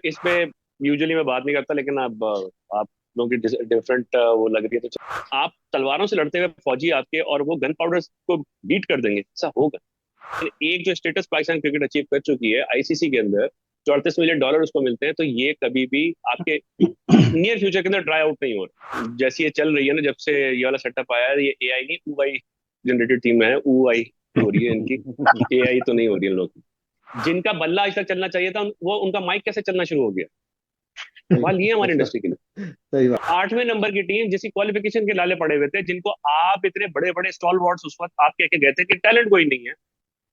इस पे यूजुअली मैं बात नहीं करता, लेकिन अब आप लोगों की डिफरेंट वो लग रही है, तो आप तलवारों से लड़ते हुए फौजी आपके और वो गन पाउडर को बीट कर देंगे, ऐसा होगा? एक जो स्टेटस पाकिस्तान क्रिकेट अचीव कर चुकी है आईसीसी के अंदर, $34 मिलियन उसको मिलते हैं, तो ये कभी भी आपके नियर फ्यूचर के अंदर ट्राई आउट नहीं हो रहा। जैसी ये चल रही है ना, जब से ये वाला सेटअप आया है, ये एआई नहीं ऊआई जनरेटेड टीम है, ऊआई हो रही है इनकी, एआई तो नहीं हो रही है इन लोग की। जिनका बल्ला आज तक चलना चाहिए था, वो उनका माइक कैसे चलना शुरू हो गया? सवाल ये है हमारी इंडस्ट्री के लिए। सही बात। 8वें नंबर की टीम जिसकी क्वालिफिकेशन के लाले पड़े हुए थे, जिनको आप इतने बड़े बड़े स्टॉल वॉर्ड्स उस वक्त आप कह के गए थे कि टैलेंट कोई नहीं है,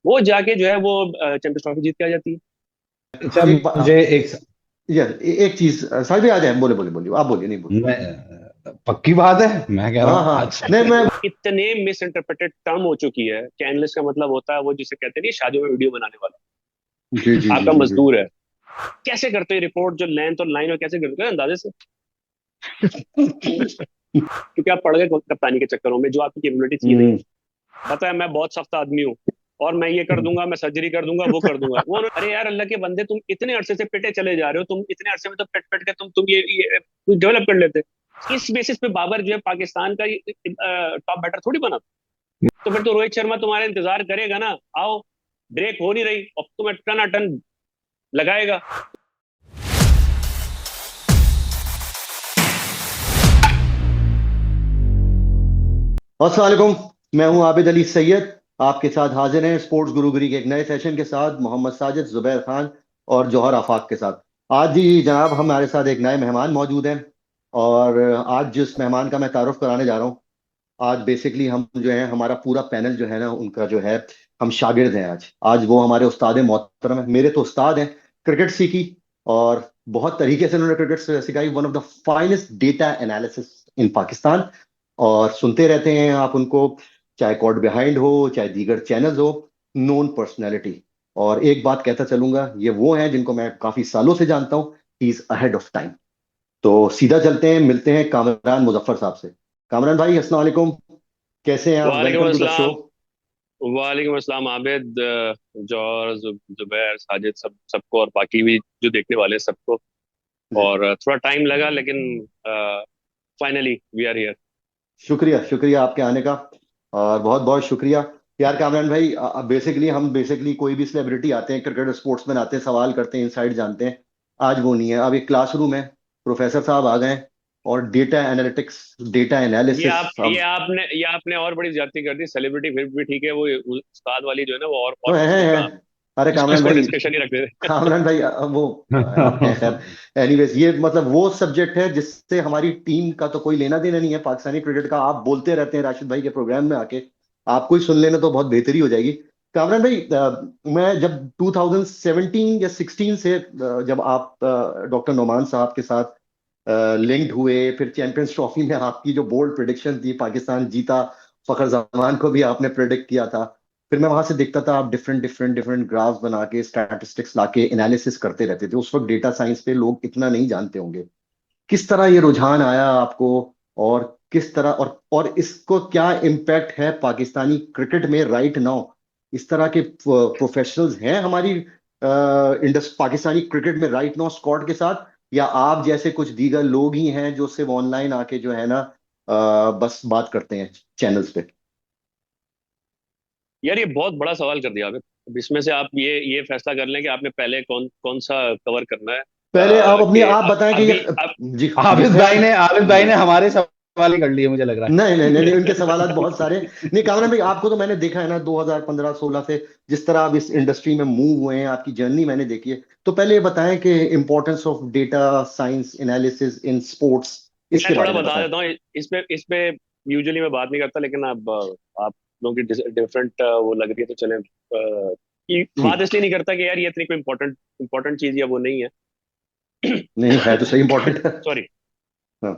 वो जाके जो है वो चैंपियंस ट्रॉफी जीत के आ जाती है। अच्छा एक मुझे एक यार एक चीज साहिल भाई आ जाए, बोले बोले बोलिए, आप बोलिए, नहीं बोलिए। पक्की बात है, मैं कह रहा हाँ हूँ हाँ, आज। नहीं मैं इतने मिस इंटरप्रेटेड टर्म हो चुकी है कि एनालिस्ट का मतलब होता है वो जिसे कहते नहीं शादियों में वीडियो बनाने वाला, जी जी जी आपका जी जी। मजदूर है। कैसे करते हैं रिपोर्ट जो लेंथ और लाइन और कैसे करते हैं अंदाजे से? क्योंकि आप पढ़ गए कप्तानी के चक्करों में, जो आपकी कैपेबिलिटी थी नहीं। हम्म। पता है मैं बहुत सख्त आदमी हूँ और मैं ये कर दूंगा, मैं सर्जरी कर दूंगा, वो कर दूंगा, वो अरे यार अल्लाह के बंदे, तुम इतने अरसे से पिटे चले जा रहे हो, तुम इतने अरसे में तो पिट पिट के तुम ये डेवलप कर लेते। इस बेसिस पे बाबर जो है पाकिस्तान का टॉप बैटर थोड़ी बना। तो फिर तो रोहित शर्मा तुम्हारा इंतजार करेगा ना, आओ, ब्रेक हो नहीं रही और तुम्हें टना टन लगाएगा। अस्सलाम वालेकुम, मैं हूं आबिद अली सैयद। आपके साथ हाजिर हैं स्पोर्ट्स गुरुगिरी के एक नए सेशन के साथ, मोहम्मद साजिद, जुबैर खान और जौहर आफाक के साथ। आज जी जनाब हमारे साथ एक नए मेहमान मौजूद हैं, और आज जिस मेहमान का मैं तारुफ कराने जा रहा हूं, आज बेसिकली हम जो है, हमारा पूरा पैनल जो है ना, उनका जो है, हम शागिर्द हैं। आज आज वो हमारे उस्ताद मोहतरम है, मेरे तो उस्ताद हैं क्रिकेट सीखी, और बहुत तरीके से उन्होंने क्रिकेट सिखाई। One of the finest data analysis in Pakistan. और सुनते रहते हैं आप उनको, चाहे कॉट बिहाइंड हो, चाहे दीगर चैनल्स हो, नोन पर्सनैलिटी। और एक बात कहता चलूंगा, ये वो हैं जिनको मैं काफी सालों से जानता हूँ। He is ahead of time. तो सीधा चलते हैं, मिलते हैं कामरान मुजफ्फर साहब से। कामरान भाई अस्सलाम वालेकुम, कैसे हैं आप? वालेकुम वेलकम टू द शो। अस्सलाम। वालेकुम अस्सलाम आबिद, जौहर, जुबैर, साजिद, सबको और बाकी भी जो देखने वाले हैं सबको। जी, और थोड़ा टाइम लगा, लेकिन फाइनली वी आर हियर। शुक्रिया शुक्रिया आपके आने का, और बहुत बहुत शुक्रिया। यार कामरान भाई, बेसिकली हम बेसिकली कोई भी सेलिब्रिटी आते हैं, क्रिकेट स्पोर्ट्समैन आते हैं, सवाल करते हैं, इनसाइड जानते हैं। आज वो नहीं है, अब एक क्लासरूम है, प्रोफेसर साहब आ गए हैं, और डेटा एनालिटिक्स, डेटा एनालिसिस अब। ये आपने और बड़ी ज्यादती कर दी। सेलिब्रिटी फिर भी ठीक है, वो उस्ताद वाली जो है ना, वो तो और है, दूसरी है। काम है। अरे कामरान इसको भाई, डिस्कशन ही रख दे। कामरान भाई वो आप हैं खैर। एनीवेज, ये मतलब वो सब्जेक्ट है जिससे हमारी टीम का तो कोई लेना देना नहीं है, पाकिस्तानी क्रिकेट का। आप बोलते रहते हैं राशिद भाई के प्रोग्राम में आके, आपको ही सुन लेना तो बहुत बेहतरी हो जाएगी। कामरान भाई, मैं जब 2017 या 16 से, जब आप डॉक्टर नोमान साहब के साथ लिंक्ड हुए, फिर चैंपियंस ट्रॉफी में आपकी जो बोल्ड प्रिडिक्शन थी, पाकिस्तान जीता, फखर जमान को भी आपने प्रिडिक्ट किया था। फिर मैं वहां से देखता था, आप डिफरेंट डिफरेंट डिफरेंट ग्राफ्स बना के, स्टैटिस्टिक्स लाके एनालिसिस करते रहते थे। उस वक्त डेटा साइंस पे लोग इतना नहीं जानते होंगे। किस तरह ये रुझान आया आपको, और किस तरह, और इसको क्या इम्पैक्ट है पाकिस्तानी क्रिकेट में राइट नाउ? इस तरह के प्रोफेशनल्स हैं हमारी पाकिस्तानी क्रिकेट में राइट नाउ स्क्वाड के साथ, या आप जैसे कुछ दीगर लोग ही हैं जो सिर्फ ऑनलाइन आके जो है ना, बस बात करते हैं चैनल्स पे? यार ये बहुत बड़ा सवाल कर दिया आपने। अब इसमें से आप ये फैसला कर लें कि आपने पहले कौन कौन सा कवर करना है। पहले आप अपनी कि आप बताएं कि ये, अभी अब जी जी आबिद खैर। भाई ने आबिद भाई जी, ने हमारे सवाल ही कर लिए, मुझे लग रहा नहीं नहीं नहीं नहीं, उनके है। सवालात बहुत सारे। नहीं कामरान भाई, आपको तो मैंने देखा है ना 2015-16 से, जिस तरह आप इस इंडस्ट्री में मूव हुए हैं, आपकी जर्नी मैंने देखी है। तो पहले ये बताएं कि importance of data science analysis in sports, मैं इसके थोड़ा बारे में बता बताएं। देता हूँ। इस पे यूजुअली मैं बात नहीं करता, लेकिन अब आप लोगों की डिफरेंट वो लग रही है, तो चलें। कि बात ठीक। इसलिए नहीं करता कि यार ये इतनी कोई इम्पोर्टेंट इम्पोर्टेंट चीज या वो नहीं है। नहीं है तो सही, इंपॉर्टेंट है। सॉरी। हाँ।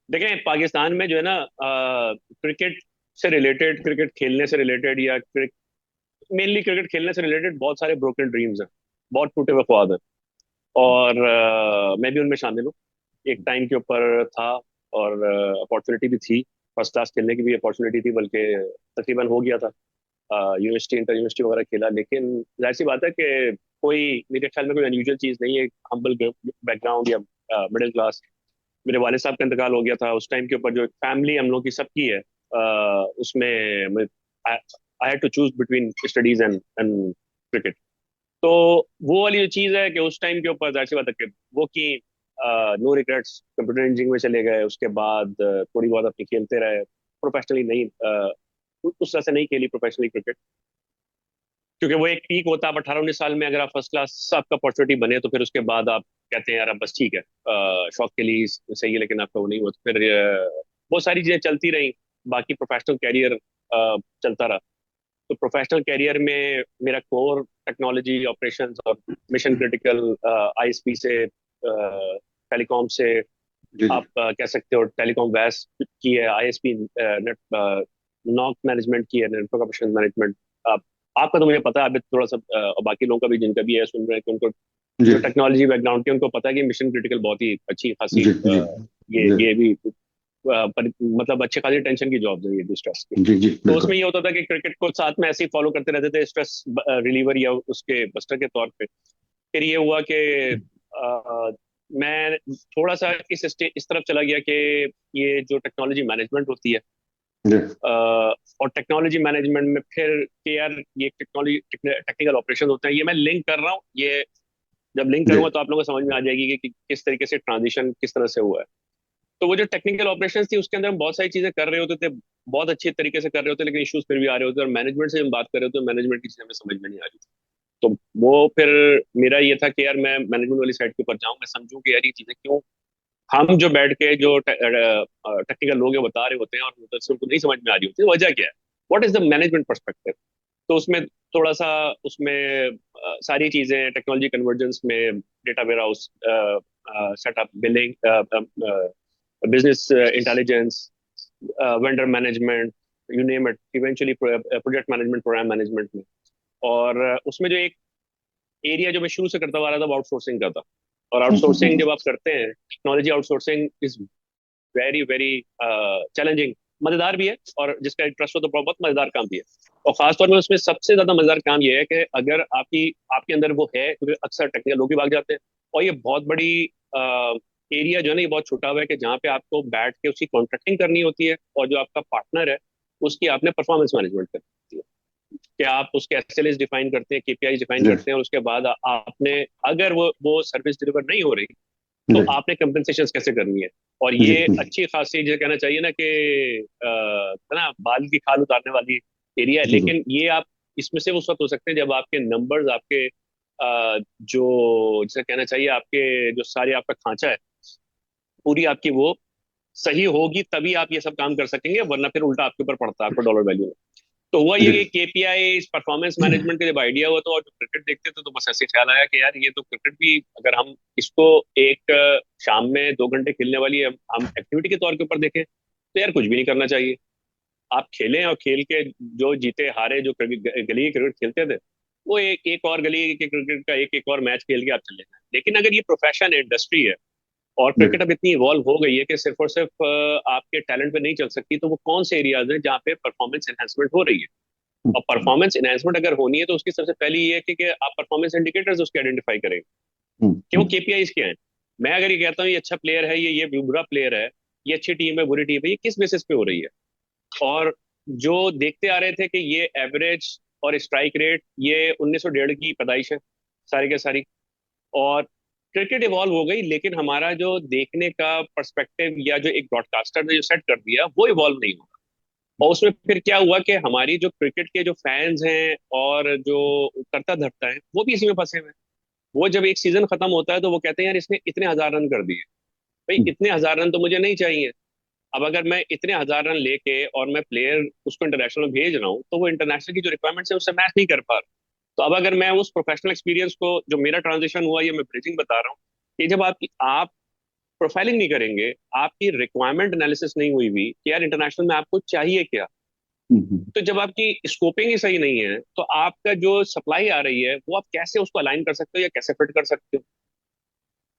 देखें पाकिस्तान में जो है ना, क्रिकेट से रिलेटेड, क्रिकेट खेलने से रिलेटेड, या मेनली क्रिकेट खेलने से रिलेटेड बहुत सारे ब्रोकन ड्रीम्स हैं, बहुत टूटे हुए ख्वाब हैं। और मैं भी उनमें शामिल हूँ। एक टाइम के ऊपर था, और अपॉर्चुनिटी भी थी, फर्स्ट क्लास खेलने की भी अपॉर्चुनिटी थी, बल्कि तकरीबन हो गया था। यूनिवर्सिटी इंटर यूनिवर्सिटी वगैरह खेला, लेकिन जाहिर सी बात है कि कोई, मेरे ख्याल में कोई अनयूजुअल चीज़ नहीं है। हम्बल बैकग्राउंड या मिडिल क्लास। मेरे वाले साहब का इंतकाल हो गया था उस टाइम के ऊपर, जो फैमिली हम लोग की सबकी है, उसमें I had to choose between studies and cricket. तो वो वाली जो चीज़ है कि उस टाइम के ऊपर जाहिर सी बात है कि वो की नो रिग्रेट्स, कंप्यूटर इंजीनियरिंग में चले गए। उसके बाद थोड़ी बहुत अपनी खेलते रहे, प्रोफेशनली नहीं, उस तरह से नहीं खेली प्रोफेशनली क्रिकेट, क्योंकि वो एक पीक होता है। आप 18-19 साल में अगर आप फर्स्ट क्लास आपका अपॉर्चुनिटी बने तो फिर उसके बाद आप कहते हैं यार अब बस ठीक है, शौक के लिए सही है, लेकिन आपका वो नहीं हुआ तो फिर बहुत सारी चीजें चलती रही। बाकी प्रोफेशनल कैरियर चलता रहा। तो प्रोफेशनल कैरियर में मेरा कोर टेक्नोलॉजी ऑपरेशंस और मिशन क्रिटिकल आईएसपी से, टेलीकॉम से, जी जी आप कह सकते हो टेलीकॉम वैस की है, आईएसपी नेट, नॉक मैनेजमेंट की है, नेटवर्क ऑपरेशन मैनेजमेंट। आप आपका तो मुझे पता है, अभी थोड़ा सा और बाकी लोगों का भी जिनका भी है सुन रहे हैं कि उनको जी जो टेक्नोलॉजी बैकग्राउंड के, उनको पता है कि मिशन क्रिटिकल बहुत ही अच्छी खासी जी जी जी ये भी मतलब अच्छे खासी टेंशन की जॉब है ये भी, स्ट्रेस की। जी जी तो उसमें बिल्कुल। ये होता था कि क्रिकेट को साथ में ऐसे ही फॉलो करते रहते थे, स्ट्रेस रिलीवर या उसके बस्टर के तौर पे। फिर ये हुआ कि मैं थोड़ा सा इस तरफ चला गया कि ये जो टेक्नोलॉजी मैनेजमेंट होती है, जी और टेक्नोलॉजी मैनेजमेंट में फिर के यार ये टेक्नोलॉजी टेक्निकल ऑपरेशन होते हैं, ये मैं लिंक कर रहा हूँ। ये जब लिंक जी करूंगा तो आप लोगों को समझ में आ जाएगी कि किस तरीके से ट्रांजिशन किस तरह से हुआ है। तो वो जो टेक्निकल ऑपरेशन थी उसके अंदर हम बहुत सारी चीजें कर रहे होते थे, बहुत अच्छे तरीके से कर रहे होते, लेकिन इश्यूज फिर भी आ रहे होते, और मैनेजमेंट से हम बात कर रहे होते, मैनेजमेंट की चीजें हमें समझ में नहीं आ रही थी। तो वो फिर मेरा ये था कि यार मैं मैनेजमेंट वाली साइड के ऊपर जाऊं, मैं समझूं कि यार ये चीजें क्यों, हम जो बैठ के जो टेक्निकल लोग हैं बता रहे होते हैं और उधर से उनको नहीं समझ में आ रही होती है, वजह क्या है, what is the management perspective. तो उसमें थोड़ा सा उसमें सारी चीजें टेक्नोलॉजी कन्वर्जेंस में, data warehouse setup, billing, business intelligence, vendor management, you name it, eventually project management, programme management में। और उसमें जो एक एरिया जो मैं शुरू से करता हुआ आ रहा था वो आउटसोर्सिंग का था। और आउटसोर्सिंग जब आप करते हैं, technology outsourcing is very very challenging, मजेदार भी है, और जिसका इंटरेस्ट हो तो बहुत मजेदार काम भी है। और खासतौर में उसमें सबसे ज्यादा मजेदार काम ये है कि अगर आपके अंदर वो है, क्योंकि अक्सर टेक्निकल लोग भी भाग जाते हैं, और ये बहुत बड़ी एरिया जो है ना, ये बहुत छोटा हुआ है कि जहाँ पे आपको बैठ के उसकी कॉन्ट्रैक्टिंग करनी होती है, और जो आपका पार्टनर है उसकी आपने परफॉर्मेंस मैनेजमेंट करनी होती है, कि आप उसके एसएलएस डिफाइन करते हैं, केपीआई डिफाइन जी करते हैं, और उसके बाद आपने, अगर वो सर्विस डिलीवर नहीं हो रही तो जी आपने कंपनसेशन कैसे करनी है। और जी ये अच्छी खासी जो कहना चाहिए ना कि है ना, बाल की खाल उतारने वाली एरिया है, जी जी लेकिन ये आप इसमें से उस वक्त हो सकते हैं जब आपके नंबर्स, आपके जो जैसे कहना चाहिए आपके जो सारे आपका खांचा है, पूरी आपकी वो सही होगी, तभी आप ये सब काम कर सकेंगे, वरना फिर उल्टा आपके ऊपर पड़ता है, आपको डॉलर वैल्यू। तो हुआ ये जी कि केपीआई परफॉर्मेंस मैनेजमेंट का जब आइडिया हुआ, तो और जो क्रिकेट देखते थे तो बस ऐसे ख्याल आया कि यार ये तो क्रिकेट भी, अगर हम इसको एक शाम में 2 घंटे खेलने वाली हम एक्टिविटी के तौर के ऊपर देखें तो यार कुछ भी नहीं करना चाहिए। आप खेलें, और खेल के जो जीते हारे, जो गली के क्रिकेट खेलते थे, वो एक एक और गली के क्रिकेट का एक एक और मैच खेल के आप चले जाएं। लेकिन अगर ये प्रोफेशन है, इंडस्ट्री है, और जी क्रिकेट अब इतनी इवॉल्व हो गई है कि सिर्फ और सिर्फ आपके टैलेंट पे नहीं चल सकती, तो वो कौन से एरियाज हैं जहाँ पे परफॉर्मेंस एनहेंसमेंट हो रही है। और परफॉर्मेंस एनहेंसमेंट अगर होनी है तो उसकी सबसे पहली ये है कि आप परफॉर्मेंस इंडिकेटर्स उसके आइडेंटिफाई करें कि वो केपीआईज क्या हैं। मैं अगर ये कहता हूँ ये अच्छा प्लेयर है, ये बुरा प्लेयर है, ये अच्छी टीम है, बुरी टीम है, ये किस बेसिस पे हो रही है। और जो देखते आ रहे थे कि ये एवरेज और स्ट्राइक रेट, ये 1901 की पैदाइश है सारी के सारी। और क्रिकेट इवॉल्व हो गई, लेकिन हमारा जो देखने का पर्सपेक्टिव या जो एक ब्रॉडकास्टर ने जो सेट कर दिया वो इवॉल्व नहीं हुआ। और उसमें फिर क्या हुआ कि हमारी जो क्रिकेट के जो फैंस हैं और जो करता धरता है वो भी इसी में फंसे हुए हैं। वो जब एक सीजन खत्म होता है तो वो कहते हैं यार इसने इतने हजार रन कर दिए, भाई इतने हजार रन तो मुझे नहीं चाहिए। अब अगर मैं इतने हजार रन लेके और मैं प्लेयर उसको इंटरनेशनल में भेज रहा हूँ, तो वो इंटरनेशनल की जो रिक्वायरमेंट्स है उससे मैच नहीं कर पा रहा। तो अब अगर मैं उस प्रोफेशनल एक्सपीरियंस को, जो मेरा ट्रांजिशन हुआ, ये मैं ब्रिजिंग बता रहा हूँ, कि जब आप प्रोफाइलिंग नहीं करेंगे, आपकी रिक्वायरमेंट एनालिसिस नहीं हुई भी कि यार इंटरनेशनल में आपको चाहिए क्या, तो जब आपकी स्कोपिंग ही सही नहीं है तो आपका जो सप्लाई आ रही है वो आप कैसे उसको अलाइन कर सकते हो या कैसे फिट कर सकते हो।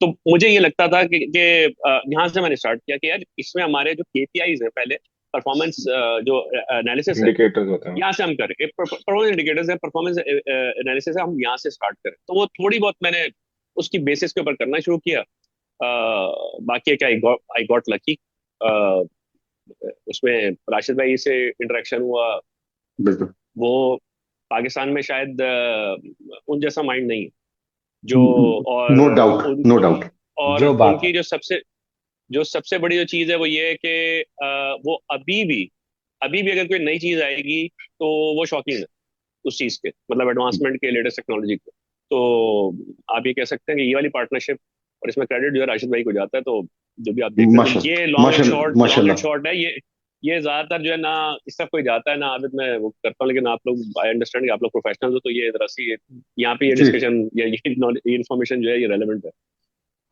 तो मुझे ये लगता था कि यहाँ से मैंने स्टार्ट किया कि यार इसमें हमारे जो केपीआईज हैं, पहले परफॉर्मेंस जो एनालिसिस है इंडिकेटर्स होते हैं। यहाँ से हम करें, परफॉर्मेंस इंडिकेटर्स है, परफॉर्मेंस एनालिसिस है, हम यहाँ से स्टार्ट करें। तो वो थोड़ी बहुत मैंने उसकी बेसिस के ऊपर करना शुरू किया। बाकी है क्या, आई गॉट लकी। उसमें राशिद भाई से इंटरेक्शन हुआ। बिल्कुल। वो पाकिस्तान में शायद उन जैसा माइंड नहीं है जो, और नो डाउट, नो उनकी डाउट। और जो बात उनकी जो सबसे बड़ी जो चीज है वो ये है कि वो अभी भी अगर कोई नई चीज आएगी तो वो शॉकिंग है उस चीज के, मतलब एडवांसमेंट के, लेटेस्ट टेक्नोलॉजी के। तो आप ये कह सकते हैं कि ये वाली पार्टनरशिप, और इसमें क्रेडिट जो है राशिद भाई को जाता है। तो जो भी आप देखते हैं, तो ये माशाल्लाह, माशाल्लाह, लॉन्ग एंड माशाल्लाह। शॉर्ट है ये ज्यादातर जो है ना, इस तरफ कोई जाता है ना आबिद, मैं वो करता हूँ, लेकिन आप लोग, आई अंडरस्टैंड कि आप लोग प्रोफेशनल हो, तो ये जरा सी यहाँ पे ये जी। डिस्कशन या ये इन्फॉर्मेशन जो है ये रेलेवेंट है।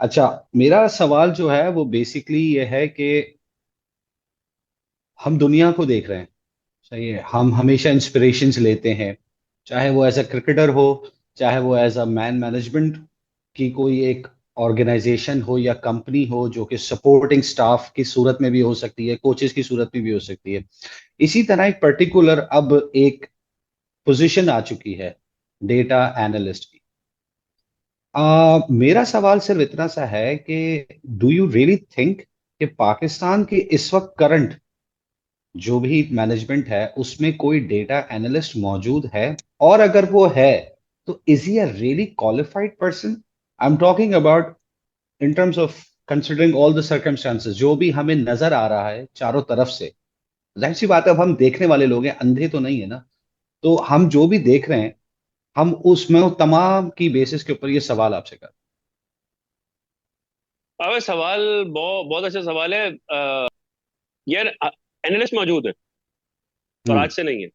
अच्छा, मेरा सवाल जो है वो बेसिकली ये है कि हम दुनिया को देख रहे हैं, सही है, हम हमेशा इंस्पिरेशंस लेते हैं, चाहे वो एज अ क्रिकेटर हो, चाहे वो एज अ मैन मैनेजमेंट की कोई एक ऑर्गेनाइजेशन हो या कंपनी हो, जो कि सपोर्टिंग स्टाफ की सूरत में भी हो सकती है, कोचेस की सूरत में भी हो सकती है। इसी तरह एक पर्टिकुलर अब एक पोजीशन आ चुकी है, डेटा एनालिस्ट की। मेरा सवाल सिर्फ इतना सा है कि डू यू रियली थिंक कि पाकिस्तान के इस वक्त करंट जो भी मैनेजमेंट है उसमें कोई डेटा एनालिस्ट मौजूद है? और अगर वो है तो is he a really qualified person? I am talking about in terms of considering all the circumstances जो भी हमें नजर आ रहा है चारों तरफ से। जाहिर सी बात है, अब हम देखने वाले लोग हैं, अंधे तो नहीं है ना। तो हम जो भी देख रहे हैं, हम उसमें वो तमाम की बेसिस के ऊपर ये सवाल आपसे कर। अब सवाल बहुत बहुत अच्छा सवाल है। यार, एनालिस्ट मौजूद है और हम्म। आज से नहीं है।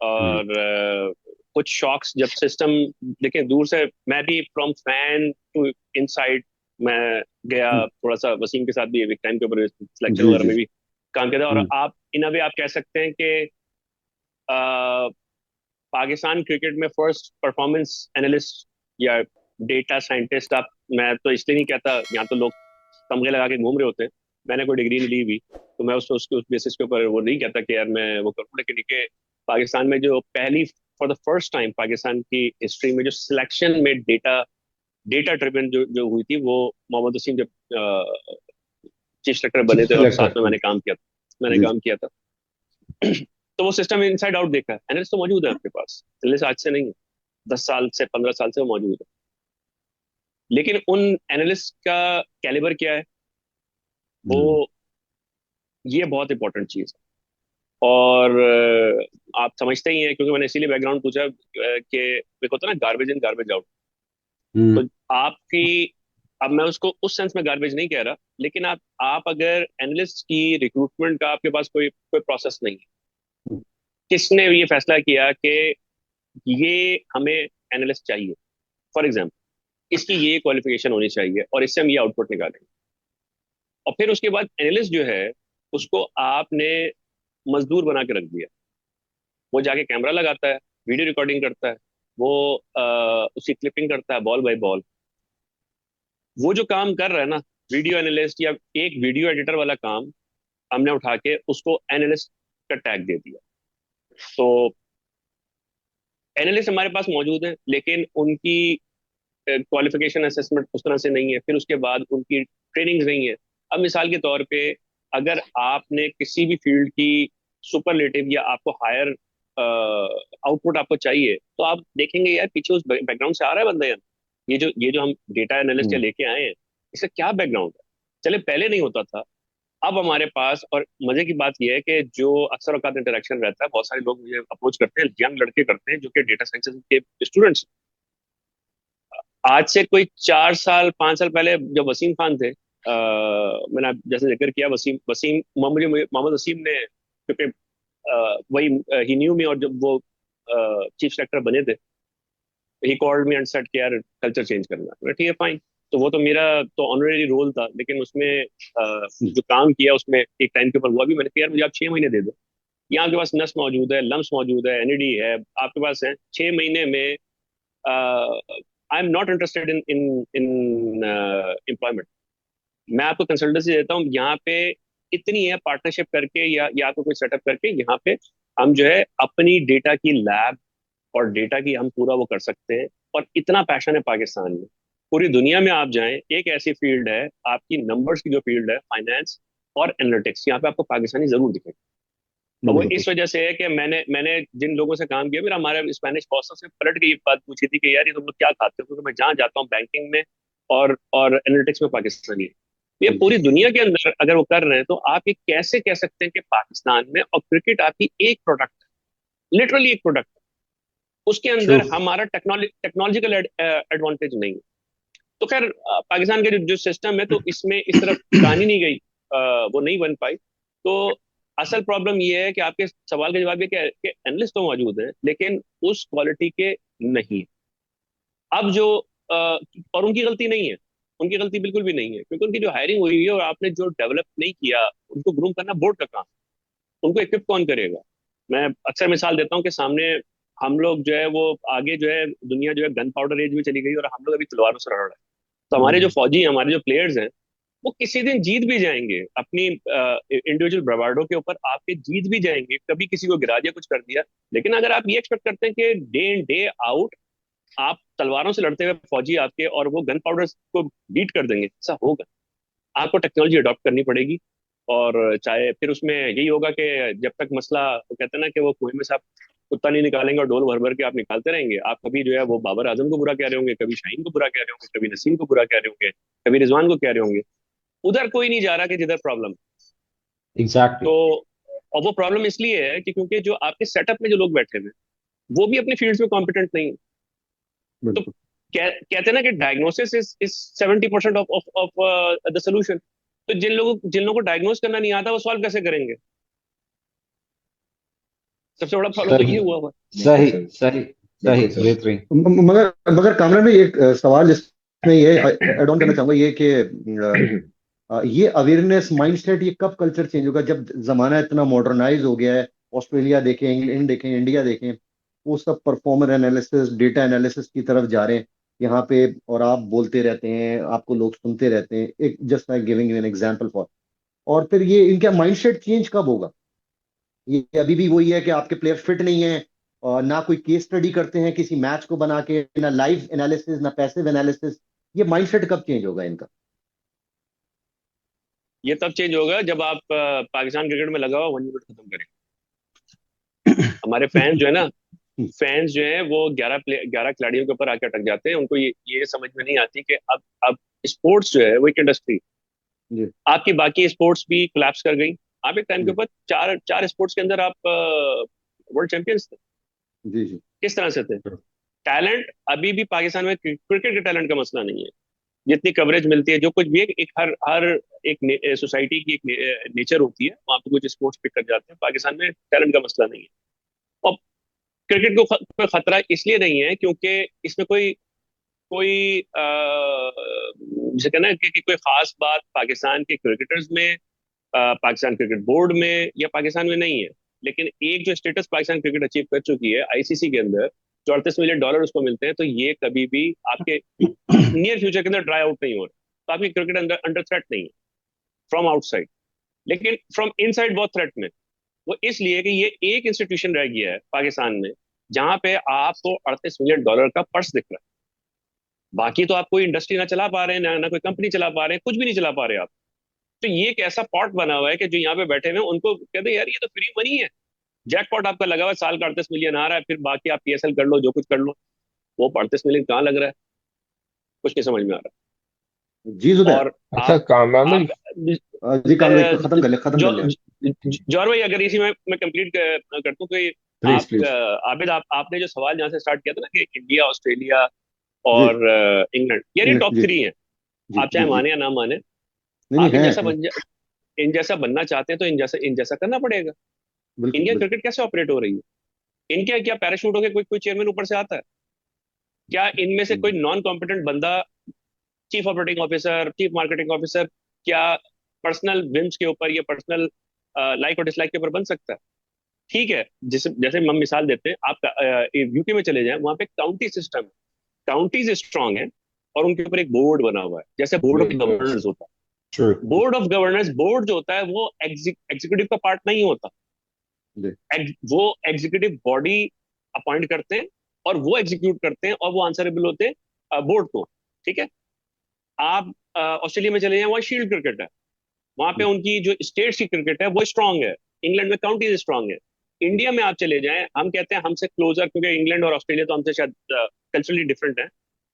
हम्म। और कुछ शॉक्स जब सिस्टम देखें दूर से, मैं भी फ्रॉम फैन टू इनसाइड मैं गया, हम्म। थोड़ा सा वसीम के साथ भी एक टाइम के ऊपर सिलेक्शन जी, वगैरह जी। में भी काम किया था। और हम्म। आप इन अ वे आप कह सकते हैं कि पाकिस्तान क्रिकेट में फर्स्ट परफॉर्मेंस एनालिस्ट या डेटा साइंटिस्ट, आप, मैं तो इसलिए नहीं कहता, यहाँ तो लोग तमगे लगा के घूम रहे होते हैं, मैंने कोई डिग्री नहीं ली हुई, तो मैं उसके उस बेसिस के ऊपर वो नहीं कहता कि यार मैं वो करूँ। लेकिन ये पाकिस्तान में जो पहली, for the first time Pakistan की हिस्ट्री में जो सिलेक्शन में डेटा डेटा ड्रिवन जो हुई थी, वो मोहम्मद वसीम जब चीफ सेक्रेटरी बने चीफ थे और साथ सेलेक्टर। में मैंने जी। काम किया था। तो वो सिस्टम इनसाइड आउट देखा है, एनालिस्ट तो मौजूद है आपके पास, एनालिस्ट आज से नहीं है, 10 साल से 15 साल से वो मौजूद है। लेकिन उन एनालिस्ट का कैलिबर क्या है, हम्म। वो, ये बहुत इंपॉर्टेंट चीज है। और आप समझते ही हैं, क्योंकि मैंने इसीलिए बैकग्राउंड पूछा कि देखो होता है ना, गार्बेज इन गार्बेज आउट। हम्म। तो आपकी, अब मैं उसको उस सेंस में गार्बेज नहीं कह रहा, लेकिन आप अगर एनालिस्ट की रिक्रूटमेंट का आपके पास कोई कोई प्रोसेस नहीं है, किसने ये फैसला किया कि ये हमें एनालिस्ट चाहिए, फॉर एग्जाम्पल इसकी ये क्वालिफिकेशन होनी चाहिए और इससे हम ये आउटपुट निकालेंगे। और फिर उसके बाद एनालिस्ट जो है, उसको आपने मजदूर बना के रख दिया। वो जाके कैमरा लगाता है, वीडियो रिकॉर्डिंग करता है, वो उसकी क्लिपिंग करता है बॉल बाय बॉल। वो जो काम कर रहा है ना, वीडियो एनालिस्ट या एक वीडियो एडिटर वाला काम, हमने उठा के उसको एनालिस्ट का टैग दे दिया। तो एनालिस्ट हमारे पास मौजूद है, लेकिन उनकी क्वालिफिकेशन असेसमेंट उस तरह से नहीं है, फिर उसके बाद उनकी ट्रेनिंग नहीं है। अब मिसाल के तौर पे, अगर आपने किसी भी फील्ड की सुपरलेटिव या आपको हायर आउटपुट आपको चाहिए, तो आप देखेंगे यार पीछे उस बैकग्राउंड से आ रहा है बंदा यार, ये जो हम डेटा एनालिस्ट हम्म। लेके आए हैं, इसका क्या बैकग्राउंड है। चले पहले नहीं होता था, अब हमारे पास। और मजे की बात यह है कि जो अक्सर औकात इंटरेक्शन रहता है, बहुत सारे लोग मुझे अप्रोच करते हैं, यंग लड़के करते हैं जो कि डेटा साइंस के स्टूडेंट्स। आज से कोई 4 साल 5 साल पहले जब वसीम खान थे, मैंने जैसे जिक्र किया, वसीम वसीम मोहम्मद मोहम्मद वसीम ने, क्योंकि वही ही न्यू मी, और जब वो चीफ सेलेक्टर बने थे, he called me and said कि यार कल्चर चेंज करना है। मैंने ठीक है फाइन। तो वो तो मेरा तो ऑनरेरी रोल था, लेकिन उसमें जो काम किया उसमें एक टाइम के ऊपर हुआ भी, मैंने कहा यार मुझे आप 6 महीने दे दो, यहाँ आपके पास नस मौजूद है, लम्स मौजूद है, एनईडी है आपके पास है, 6 महीने में I am not interested in in in employment. मैं आपको कंसल्टेंसी देता हूँ यहाँ पे, इतनी है, पार्टनरशिप करके या तो कोई सेटअप करके यहाँ पे हम जो है अपनी डेटा की लैब और डेटा की हम पूरा वो कर सकते हैं। और इतना पैशन है पाकिस्तान में, पूरी दुनिया में आप जाएं, एक ऐसी फील्ड है आपकी नंबर्स की जो फील्ड है, फाइनेंस और एनालिटिक्स, यहाँ पे आपको पाकिस्तानी जरूर दिखेंगे। और वो बिल्कुल। इस वजह से है कि मैंने मैंने जिन लोगों से काम किया, मेरा हमारे स्पेनिश बॉस से पलट के ये बात पूछी थी कि यार ये तुम लोग क्या खाते हो, क्योंकि मैं जहाँ जाता हूँ बैंकिंग में और एनालिटिक्स में पाकिस्तानी है। ये पूरी दुनिया के अंदर अगर वो कर रहे हैं, तो आप ये कैसे कह सकते हैं कि पाकिस्तान में, और क्रिकेट आपकी एक प्रोडक्ट है, लिटरली एक प्रोडक्ट है, उसके ट्रू। अंदर हमारा टेक्नोलॉजिकल एडवांटेज नहीं है। तो खैर पाकिस्तान का जो सिस्टम है, तो इसमें इस तरफ कहानी नहीं गई, वो नहीं बन पाई। तो असल प्रॉब्लम ये है कि आपके सवाल का जवाब ये कि एनालिस्ट तो मौजूद हैं लेकिन उस क्वालिटी के नहीं है। अब जो और उनकी गलती नहीं है, उनकी गलती बिल्कुल भी नहीं है, क्योंकि उनकी जो हायरिंग हुई है और आपने जो डेवलप नहीं किया, उनको ग्रूम करना बोर्ड का काम, उनको इक्विप कौन करेगा। मैं अक्सर मिसाल देता हूँ कि सामने हम लोग जो है वो आगे जो है दुनिया जो है गन पाउडर एज में चली गई और हम लोग अभी तलवारों से लड़ रहे हैं। तो हमारे जो फौजी हैं, हमारे जो प्लेयर्स हैं, वो किसी दिन जीत भी जाएंगे अपनी इंडिविजुअल ब्रावाडो के ऊपर, आपके जीत भी जाएंगे, कभी किसी को गिरा दिया, कुछ कर दिया। लेकिन अगर आप ये एक्सपेक्ट करते हैं कि डे इन डे आउट आप तलवारों से लड़ते हुए फौजी आपके और वो गन पाउडर को बीट कर देंगे, ऐसा होगा। आपको टेक्नोलॉजी अडॉप्ट करनी पड़ेगी। और चाहे फिर उसमें यही होगा कि जब तक मसला, वो कहते हैं ना कि वो कुएं में से आप कुत्ता नहीं निकालेंगे और डोल भर भर के आप निकालते रहेंगे, आप कभी जो है वो बाबर आजम को बुरा कह रहे होंगे, कभी शाहीन को बुरा कह रहे होंगे, कभी नसीम को बुरा कह रहे होंगे, कभी रिजवान को कह रहे होंगे। उधर कोई नहीं जा रहा कि जिधर प्रॉब्लम। एग्जैक्टली। तो और वो प्रॉब्लम इसलिए है कि क्योंकि जो आपके सेटअप में जो लोग बैठे हुए हैं, वो भी अपनी फील्ड में कॉम्पिटेंट नहीं है। तो बिल्कुल। कहते हैं ना कि diagnosis is 70% of the solution. तो जिन लोगों को डायग्नोस करना नहीं आता, वो सॉल्व कैसे करेंगे। सबसे बड़ा प्रॉब्लम तो सही ये हुआ हुआ सही सही सही, बेहतरीन। मगर मगर कामरान भाई, एक सवाल जिसमें ये ऐड ऑन करना चाहूंगा, ये कि ये अवेयरनेस माइंडसेट ये कब कल्चर चेंज होगा, जब जमाना इतना मॉडर्नाइज हो गया है। ऑस्ट्रेलिया देखें, इंग्लैंड देखें, इंडिया देखें, वो सब परफॉर्मर एनालिसिस, डेटा एनालिसिस की तरफ जा रहे हैं यहाँ पे। और आप बोलते रहते हैं, आपको लोग सुनते रहते हैं, एक just like giving an example for. और फिर ये इनका माइंडसेट चेंज कब होगा? ये अभी भी वही है कि आपके प्लेयर फिट नहीं है, और ना कोई केस स्टडी करते हैं किसी मैच को बना के, ना लाइव एनालिसिस, ना पैसिव एनालिसिस। ये माइंडसेट कब चेंज होगा इनका? ये तब चेंज होगा जब आप पाकिस्तान क्रिकेट में लगा हुआ 1 यूनिट खत्म करें। हमारे फैंस जो है ना, फैंस जो है वो 11 खिलाड़ियों के ऊपर आके अटक जाते हैं। उनको ये समझ में नहीं आती कि अब स्पोर्ट्स जो है वो एक इंडस्ट्री, जी आपकी बाकी स्पोर्ट्स भी कोलैप्स कर गई। आप एक टाइम के जी ऊपर चार चार स्पोर्ट्स के अंदर आप वर्ल्ड चैंपियंस थे। जी जी। किस तरह से थे। टैलेंट अभी भी पाकिस्तान में क्रिकेट के टैलेंट का मसला नहीं है। जितनी कवरेज मिलती है, जो कुछ भी है, एक हर हर एक सोसाइटी की एक नेचर होती है, वहां पे कुछ स्पोर्ट्स पिक कर जाते हैं। पाकिस्तान में टैलेंट का मसला नहीं है। और क्रिकेट को कोई खतरा इसलिए नहीं है क्योंकि इसमें कोई कोई जिसे कहना है कि कोई खास बात पाकिस्तान के क्रिकेटर्स में, पाकिस्तान क्रिकेट बोर्ड में या पाकिस्तान में नहीं है। लेकिन एक जो स्टेटस पाकिस्तान क्रिकेट अचीव कर चुकी है आईसीसी के अंदर, जो $38 मिलियन उसको मिलते हैं, तो ये कभी भी आपके नियर फ्यूचर के अंदर ड्राई आउट नहीं हो रहा। तो आपकी क्रिकेट अंदर अंडर थ्रेट नहीं है फ्रॉम आउटसाइड, लेकिन फ्रॉम इनसाइड बहुत थ्रेट में। वो इसलिए कि ये एक इंस्टीट्यूशन रह गया है पाकिस्तान में जहां पे आपको $38 मिलियन का पर्स दिख रहा है। बाकी तो आप कोई इंडस्ट्री ना चला पा रहे हैं, ना कोई कंपनी चला पा रहे हैं, कुछ भी नहीं चला पा रहे आप। तो ये एक ऐसा पॉट बना हुआ है कि जो यहाँ पे बैठे हुए हैं उनको कहते हैं यार ये तो फ्री मनी है। जैकपॉट आपका लगा हुआ है, साल का 38 मिलियन आ रहा है, फिर बाकी आप पीएसएल कर लो, जो कुछ कर लो। वो 38 मिलियन कहाँ लग रहा है, कुछ नहीं समझ में आ जी रहा। जुबैर। और अच्छा आप कामरान भाई। आप जी कामरान, खत्म कर ले, खत्म जो कर ले। जौहर भाई, अगर इसी में मैं कंप्लीट करता हूँ कि प्लीज आप प्लीज। आबिद, आपने जो सवाल जहाँ से स्टार्ट किया था ना कि इंडिया, ऑस्ट्रेलिया जी। और इंग्लैंड, यार ये टॉप जी 3 है। जी आप चाहे जी जी। माने या ना माने, नहीं नहीं, आप इन जैसा है। इन जैसा बनना चाहते हैं तो इन जैसा करना पड़ेगा। बिल्कुल इंडियन बिल्कुल। क्रिकेट कैसे ऑपरेट हो रही है। इनके क्या पैराशूट होके कोई कोई चेयरमैन ऊपर से आता है क्या। इनमें से कोई नॉन कॉम्पिटेंट बंदा chief operating officer, chief marketing officer, क्या पर्सनल विम्स के ऊपर या पर्सनल लाइक और डिसलाइक के ऊपर बन सकता है। ठीक है, जैसे जैसे हम मिसाल देते हैं, आप यूके में चले जाएं, वहां पे काउंटी सिस्टम, काउंटीज स्ट्रांग है और उनके ऊपर एक बोर्ड बना हुआ है, जैसे बोर्ड ऑफ बिल्कुल गवर्नर्स होता है। True. Board of governors, board जो होता है वो एग्जीक्यूटिव का पार्ट नहीं होता। जी। वो एग्जीक्यूटिव बॉडी अपॉइंट करते हैं और वो एग्जीक्यूट करते हैं और वो आंसरेबल होते हैं बोर्ड को। ठीक है। आप ऑस्ट्रेलिया में चले जाएं, वहाँ शील्ड क्रिकेट है, वहां पे उनकी जो स्टेट की क्रिकेट है वो स्ट्रांग है। इंग्लैंड में काउंटीज स्ट्रांग है। इंडिया में आप चले जाएं, हम कहते हैं हमसे क्लोजर, क्योंकि इंग्लैंड और ऑस्ट्रेलिया तो हमसे शायद कल्चरली डिफरेंट है।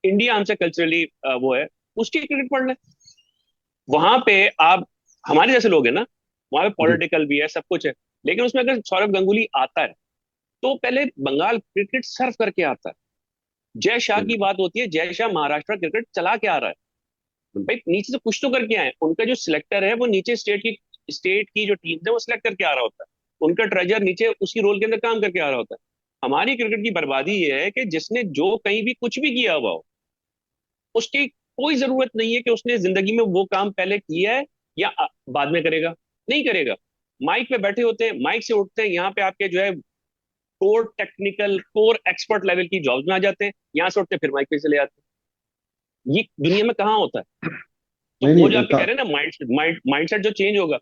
इंडिया हमसे कल्चरली वो है, उसकी क्रिकेट पढ़ लें। वहां पे आप, हमारे जैसे लोग हैं ना, वहां पे जी। पॉलिटिकल भी है, सब कुछ है। लेकिन उसमें अगर सौरभ गंगुली आता है तो पहले बंगाल क्रिकेट सर्व करके आता है। जय शाह की बिल्कुल। बात होती है, जय शाह महाराष्ट्र क्रिकेट चला के आ रहा है। भाई नीचे से कुछ तो करके आए। उनका जो सिलेक्टर है वो नीचे स्टेट की जो टीम है वो सिलेक्ट करके आ रहा होता है। उनका ट्रेजर नीचे उसी रोल के अंदर काम करके आ रहा होता है। हमारी क्रिकेट की बर्बादी ये है कि जिसने जो कहीं भी कुछ भी किया हुआ हो, उसकी कोई जरूरत नहीं है कि उसने जिंदगी में वो काम पहले किया है या बाद में करेगा। नहीं करेगा। माइक पे बैठे होते हैं, माइक से उठते हैं, यहाँ पे आपके जो है core technical, core expert level की जॉब्स में आ जाते हैं, यहाँ से उठते हैं फिर माइक पे चले जाते हैं। ये दुनिया में कहाँ होता है? तो नहीं वो जो नहीं आपके कह रहे हैं ना, माइंडसेट जो चेंज होगा,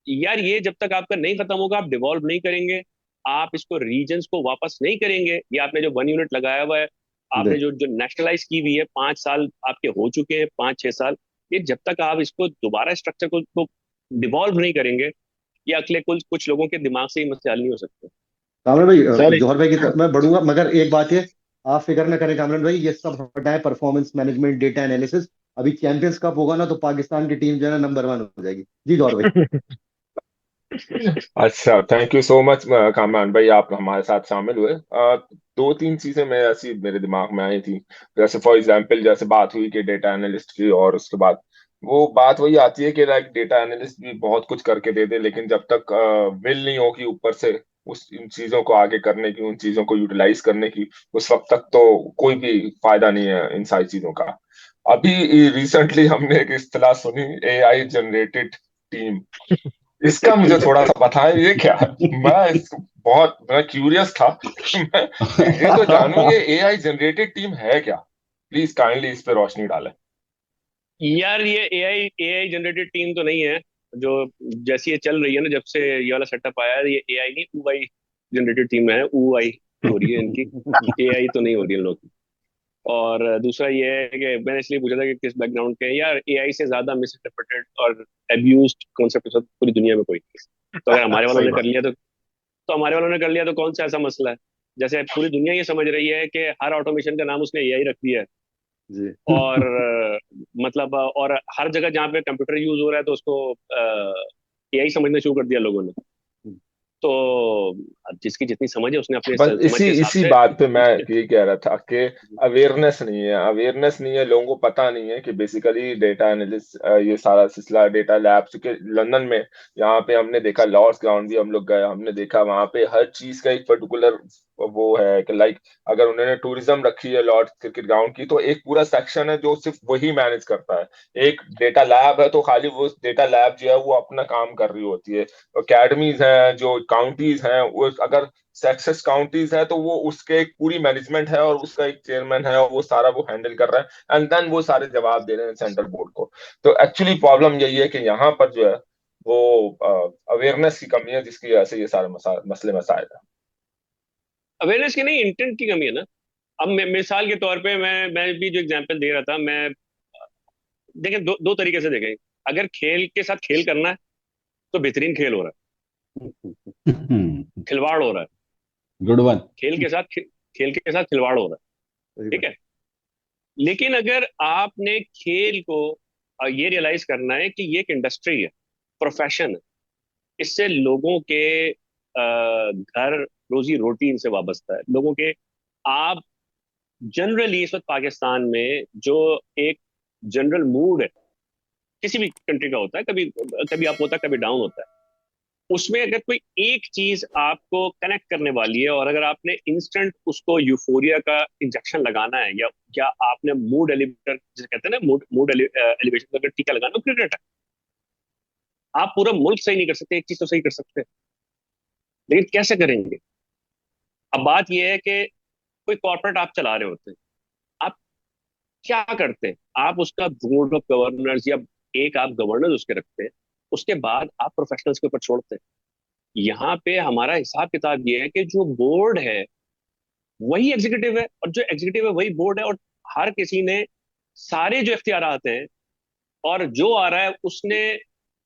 यार ये जब तक आपका नहीं खत्म होगा, आप डिवॉल्व नहीं करेंगे, आप इसको रीजन्स को वापस नहीं करेंगे। ये आपने जो 1 यूनिट लगाया हुआ है, आपने देख। जो जो नेशनलाइज की हुई है, 5 साल आपके हो चुके हैं, 5-6 साल, ये जब तक आप इसको दोबारा स्ट्रक्चर को डिवॉल्व नहीं करेंगे, ये अगले कुछ कुछ लोगों के दिमाग से ही मसले हल नहीं हो सकते। कामरान भाई, सर जौहर भाई की तरफ मैं बढ़ूंगा, मगर एक बात है, आप फिक्र ना करें कामरान भाई, ये सब हटाए परफॉर्मेंस मैनेजमेंट डेटा एनालिसिस। अभी चैंपियंस कप होगा ना, तो पाकिस्तान की टीम जो है ना नंबर 1 हो जाएगी जी जौहर भाई। अच्छा, thank you so much Kamran भाई, आप हमारे साथ शामिल हुए। दो तीन चीजें मैं ऐसी मेरे दिमाग में आई थी। जैसे फॉर एग्जांपल, जैसे बात हुई कि डेटा एनालिस्ट की, और उसके बाद वो बात वही आती है कि लाइक डेटा एनालिस्ट भी बहुत कुछ करके दे दे, लेकिन जब तक विल नहीं होगी ऊपर से उस इन चीजों को आगे करने की, उन चीजों को यूटिलाइज करने की, उस वक्त तक तो कोई भी फायदा नहीं है इन सारी चीजों का। अभी रिसेंटली हमने एक इस्तेलाह सुनी, एआई जनरेटेड टीम। इसका मुझे थोड़ा सा बताएं, ये क्या है? बहुत मैं क्यूरियस था कि मैं ये तो जानूं, ये एआई जनरेटेड टीम है क्या? प्लीज काइंडली इस पे रोशनी डालें। यार ये एआई जनरेटेड टीम तो नहीं है। जो जैसी ये चल रही है ना, जब से ये वाला सेटअप आया है, ये एआई नहीं, ऊआई जनरेटेड टीम है। ऊआई हो रही है इनकी, एआई तो नहीं हो रही है इन लोग की। और दूसरा ये है कि मैंने इसलिए पूछा था कि किस बैकग्राउंड के हैं। यार एआई से ज्यादा मिस इंटरप्रेटेड और एब्यूज्ड कॉन्सेप्ट पूरी दुनिया में कोई नहीं है। तो अगर हमारे वालों सही ने कर बात। लिया तो हमारे वालों ने कर लिया तो कौन सा ऐसा मसला है? जैसे पूरी दुनिया ये समझ रही है कि हर ऑटोमेशन का नाम उसने एआई रख दिया है। जी। और मतलब और हर जगह जहाँ पे कंप्यूटर यूज हो रहा है तो उसको एआई समझना शुरू कर दिया लोगों ने। तो अब जिसकी जितनी समझ है उसने अपने बस समझ इसी के हिसाब इसी से बात पे मैं ये कह रहा था कि अवेयरनेस नहीं है, अवेयरनेस नहीं है, लोगों को पता नहीं है कि बेसिकली डेटा एनालिस्ट, ये सारा सिलसिला डेटा लैब, क्योंकि लंदन में यहाँ पे हमने देखा, लॉर्ड्स ग्राउंड भी हम लोग गए, हमने देखा वहाँ पे हर चीज का एक पर्टिकुलर वो है कि लाइक अगर उन्होंने टूरिज्म रखी है लॉर्ड्स क्रिकेट ग्राउंड की, तो एक पूरा सेक्शन है जो सिर्फ वही मैनेज करता है। एक डेटा लैब है तो खाली वो डेटा लैब जो है वो अपना काम कर रही होती है। अकेडमीज हैं, जो काउंटीज हैं, वो अगर सक्सेस काउंटीज है तो वो उसके एक पूरी मैनेजमेंट है और उसका एक चेयरमैन है और वो सारा वो हैंडल कर रहा है, एंड देन वो सारे जवाब दे रहे हैं सेंट्रल बोर्ड को। तो एक्चुअली प्रॉब्लम यही है कि यहाँ पर जो है वो अवेयरनेस की कमी है, जिसकी वजह से ये सारे मसले मसाइल है। अवेयरनेस की नहीं, इंटेंट की कमी है ना। अब मिसाल के तौर पे मैं भी जो एग्जांपल दे रहा था, मैं देखें, दो तरीके से देखें। अगर खेल के साथ खेल करना है तो बेहतरीन खेल हो रहा है, खिलवाड़ हो रहा है। Good one. खेल के साथ खिलवाड़ हो रहा सही है, ठीक बात। है। लेकिन अगर आपने खेल को ये रियलाइज करना है कि ये एक इंडस्ट्री है, प्रोफेशन है, इससे लोगों के घर रोजी रोटी इनसे वाबस्ता है, लोगों के। आप जनरली इस वक्त पाकिस्तान में जो एक जनरल मूड है, किसी भी कंट्री का होता है, कभी कभी अप होता है, कभी डाउन होता है। उसमें अगर कोई एक चीज आपको कनेक्ट करने वाली है, और अगर आपने इंस्टेंट उसको यूफोरिया का इंजेक्शन लगाना है, या आपने मूड एलिवेटर जिसे कहते हैं ना, मूड एलिवेशन का अगर टीका लगाना, क्रिकेट है। आप पूरा मुल्क सही नहीं कर सकते, एक चीज तो सही कर सकते हैं, लेकिन कैसे करेंगे? अब बात यह है कि कोई कॉर्पोरेट आप चला रहे होते हैं, आप क्या करते हैं? आप उसका बोर्ड ऑफ गवर्नर्स या एक आप गवर्नर उसके रखते हैं, उसके बाद आप प्रोफेशनल्स के ऊपर छोड़ते हैं। यहाँ पे हमारा हिसाब किताब ये है कि जो बोर्ड है वही एग्जीक्यूटिव है, और जो एग्जीक्यूटिव है वही बोर्ड है, और हर किसी ने सारे जो इख्तियारात हैं, और जो आ रहा है उसने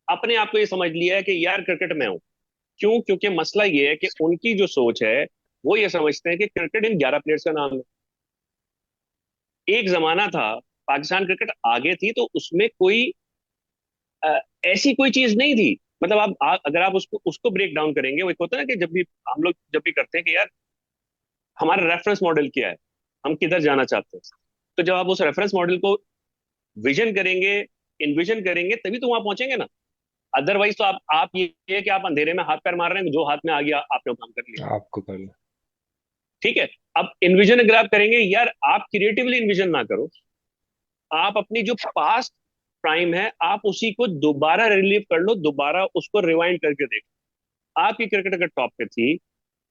अपने आप को ये समझ लिया है कि यार क्रिकेट में हूं। क्यों? क्योंकि मसला ये है कि उनकी जो सोच है वो ये समझते हैं कि क्रिकेट इन 11 प्लेयर्स का नाम है। एक जमाना था पाकिस्तान क्रिकेट आगे थी तो उसमें कोई ऐसी कोई चीज नहीं थी। मतलब अगर आप उसको उसको ब्रेक डाउन करेंगे, वो एक होता है ना कि जब भी हम लोग जब भी करते हैं कि यार हमारा रेफरेंस मॉडल क्या है, हम किधर जाना चाहते हैं, तो जब आप उस रेफरेंस मॉडल को विजन करेंगे, इन्विजन करेंगे, तभी तो वहां पहुंचेंगे ना। अदरवाइज तो आप ये है कि आप अंधेरे में हाथ पैर मार रहे हैं, जो हाथ में आ गया आपने वो काम कर लिया। आपको कर लो। ठीक है। अब इन्विजन अगर आप करेंगे, यार आप क्रिएटिवली इन्विजन ना करो, आप अपनी जो पास्ट प्राइम है आप उसी को दोबारा रिलीव कर लो, दोबारा उसको रिवाइंड करके देखो। आपकी क्रिकेट अगर टॉप पे थी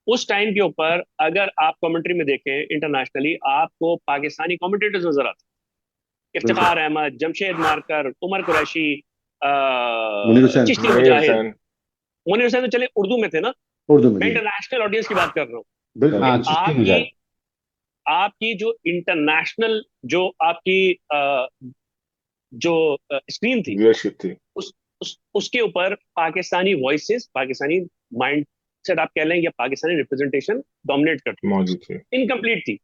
उस टाइम के ऊपर, अगर आप कमेंट्री में देखें इंटरनेशनली, आपको पाकिस्तानी कमेंटेटर्स नजर आते, बिल्कुल। इफ्तिखार अहमद, जमशेद मारकर, उमर कुरैशी, मुनीर हुसैन। चिश्ती मुनीर मुजाहिद। हुसैन। मुनीर हुसैन तो चले उर्दू में थे ना, उर्दू में मैं जी। इंटरनेशनल ऑडियंस की बात कर रहा हूँ। बिल्कुल। हाँ, कि चिश्ती आपकी मुजाहिद। आपकी जो इंटरनेशनल जो आपकी जो स्क्रीन थी, व्यूअरशिप थी। उसके ऊपर Pakistani voices, Pakistani mind set आप कह लें, या पाकिस्तानी रिप्रेजेंटेशन डोमिनेट करती थी। मौजूद थी। इनकम्प्लीट थी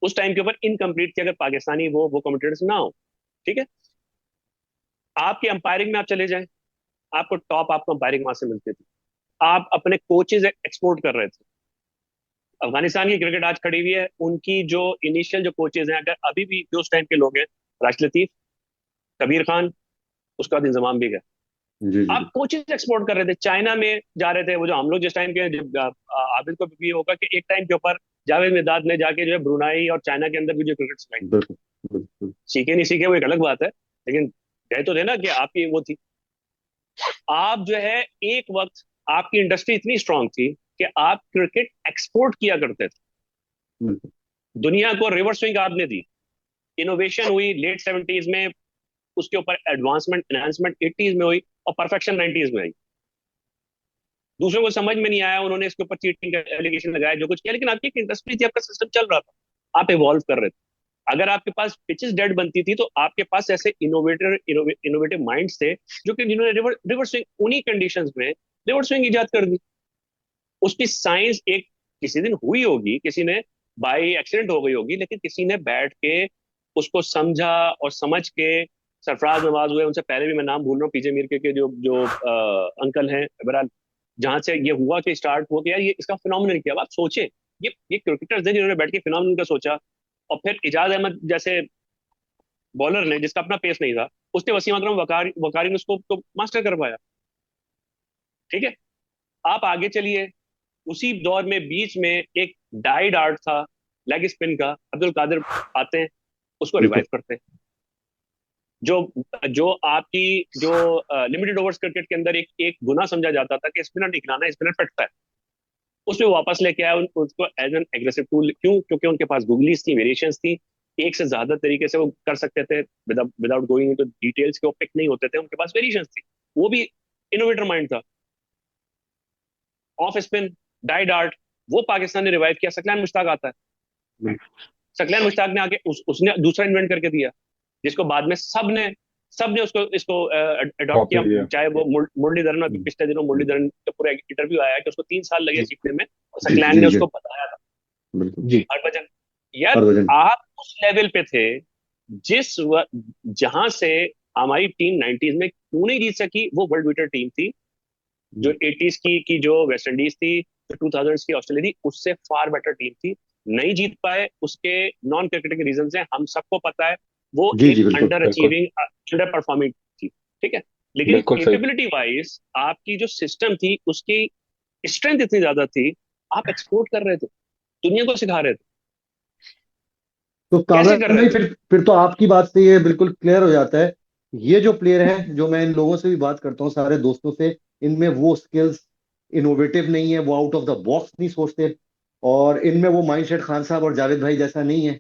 उस टाइम के ऊपर, इनकम्प्लीट थी अगर पाकिस्तानी वो कमेंटेटर्स ना हो। ठीक है। आपके अंपायरिंग में आप चले जाएं, आपको टॉप आपको अंपायरिंग वहां से मिलती थी। आप अपने कोचेज एक्सपोर्ट कर रहे थे। अफगानिस्तान की क्रिकेट आज खड़ी हुई है, उनकी जो इनिशियल जो कोचेज हैं, अगर अभी भी जो उस टाइम के लोग हैं, राशिद लतीफ, कबीर खान, उसका बाद इंजमाम भी गया। जी जी आप कोचेज एक्सपोर्ट कर रहे थे, चाइना में जा रहे थे। वो जो हम लोग जिस टाइम के, जब आबिद को भी होगा कि एक टाइम के ऊपर जावेद मिर्दाद ने जाके जो है ब्रुनाई और चाइना के अंदर भी जो क्रिकेट सिखाई। बिल्कुल। बिल्कुल। सीखे नहीं सीखे वो एक अलग बात है, लेकिन गए तो थे ना, कि आपकी वो थी। आप जो है एक वक्त आपकी इंडस्ट्री इतनी स्ट्रांग थी कि आप क्रिकेट एक्सपोर्ट किया करते थे। बिल्कुल। दुनिया को रिवर्स स्विंग आपने दी, इनोवेशन हुई लेट 70s में, उसके ऊपर एडवांसमेंट एनहांसमेंट 80s में हुई, और परफेक्शन 90s में आई। दूसरों को समझ में नहीं आया, उन्होंने इसके ऊपर चीटिंग का एलिगेशन लगाया, जो कुछ किया, लेकिन आपकी एक इंडस्ट्री थी, आपका सिस्टम चल रहा था, आप इवॉल्व कर रहे थे। अगर आपके पास पिचेस डेड बनती थी तो आपके पास ऐसे इनोवेटिव माइंड्स थे जो कि जिन्होंने रिवर्स स्विंग उन्हीं कंडीशंस में रिवर्स स्विंग इजाद कर दी। उसकी साइंस एक किसी दिन हुई होगी, किसी ने बाय एक्सीडेंट हो गई होगी, लेकिन किसी ने बैठ के उसको समझा और समझ के। सरफराज नवाज हुए, उनसे पहले भी मैं नाम भूल रहा हूँ, पीजे मीर के जो जो अंकल हैं, बहरहाल जहां से ये हुआ कि स्टार्ट हुआ कि यार ये इसका फिनोमिनल किया। अब आप सोचे, ये क्रिकेटर्स हैं जिन्होंने बैठ के फिनोमिनल का सोचा, और फिर इजाज अहमद जैसे बॉलर ने, जिसका अपना पेस नहीं था, उसने वसीम अकरम वकारी ने उसको तो मास्टर करवाया। ठीक है। आप आगे चलिए, उसी दौर में बीच में एक डाइड आर्ट था लेग स्पिन का, अब्दुल कादिर आते हैं, उसको बिल्कुल। रिवाइव करते हैं। जो जो आपकी जो लिमिटेड ओवर्स क्रिकेट के अंदर एक एक गुना समझा जाता था कि स्पिनर निकलाना, स्पिनर फटता है, उसमें वापस लेके आया उसको एज एन एग्रेसिव टूल। क्यों? क्योंकि उनके पास गूगलीज थी, वेरिएशंस थी, एक से ज्यादा तरीके से वो कर सकते थे, विदाउट गोइंग इनटू डिटेल्स के वो पिक नहीं होते थे, उनके पास वेरिएशंस थी। वो भी इनोवेटर माइंड था। ऑफ स्पिन, डाइड आर्ट, वो पाकिस्तान ने रिवाइव किया। सकलैन मुश्ताक आता है, बिल्कुल। सकलैन मुश्ताक ने आके उसने दूसरा इन्वेंट करके दिया, जिसको बाद में सब ने उसको इसको अडॉप्ट कॉपी किया। किया। चाहे वो मुरलीधरन, अभी पिछले दिनों मुरलीधरन का पूरा इंटरव्यू आया कि उसको 3 साल लगे जी सीखने में, और जी सकलैन जी ने जी। उसको बताया था। बिल्कुल। जी। हरभजन, यार हरभजन। आप उस लेवल पे थे जिस जहां से हमारी टीम 90s में क्यों नहीं जीत सकी। वो वर्ल्ड बीटर टीम थी, जो 80s की जो वेस्ट इंडीज थी, जो 2000s की ऑस्ट्रेलिया थी, उससे फार बेटर टीम थी। नहीं जीत पाए, उसके नॉन क्रिकेटिंग रीजन हैं, हम सबको पता है। वो जी जी। एक बिल्कुल। अंडर बिल्कुल। अचीविंग, अंडर परफॉर्मिंग थी। ठीक है। लेकिन बिल्कुल सही। कैपेबिलिटी वाइज आपकी जो सिस्टम थी, उसकी स्ट्रेंथ इतनी ज्यादा थी, आप एक्सपोर्ट कर रहे थे, दुनिया को सिखा रहे थे। तो कैसे कामरान कर रहे भाई, थे? फिर तो आपकी बात से ये बिल्कुल क्लियर हो जाता है। ये जो प्लेयर हैं, जो मैं इन लोगों से भी बात करता हूँ, सारे दोस्तों से, इनमें वो स्किल्स, इनोवेटिव नहीं है, वो आउट ऑफ द बॉक्स नहीं सोचते, और इनमें वो माइंडसेट खान साहब और जावेद भाई जैसा नहीं है।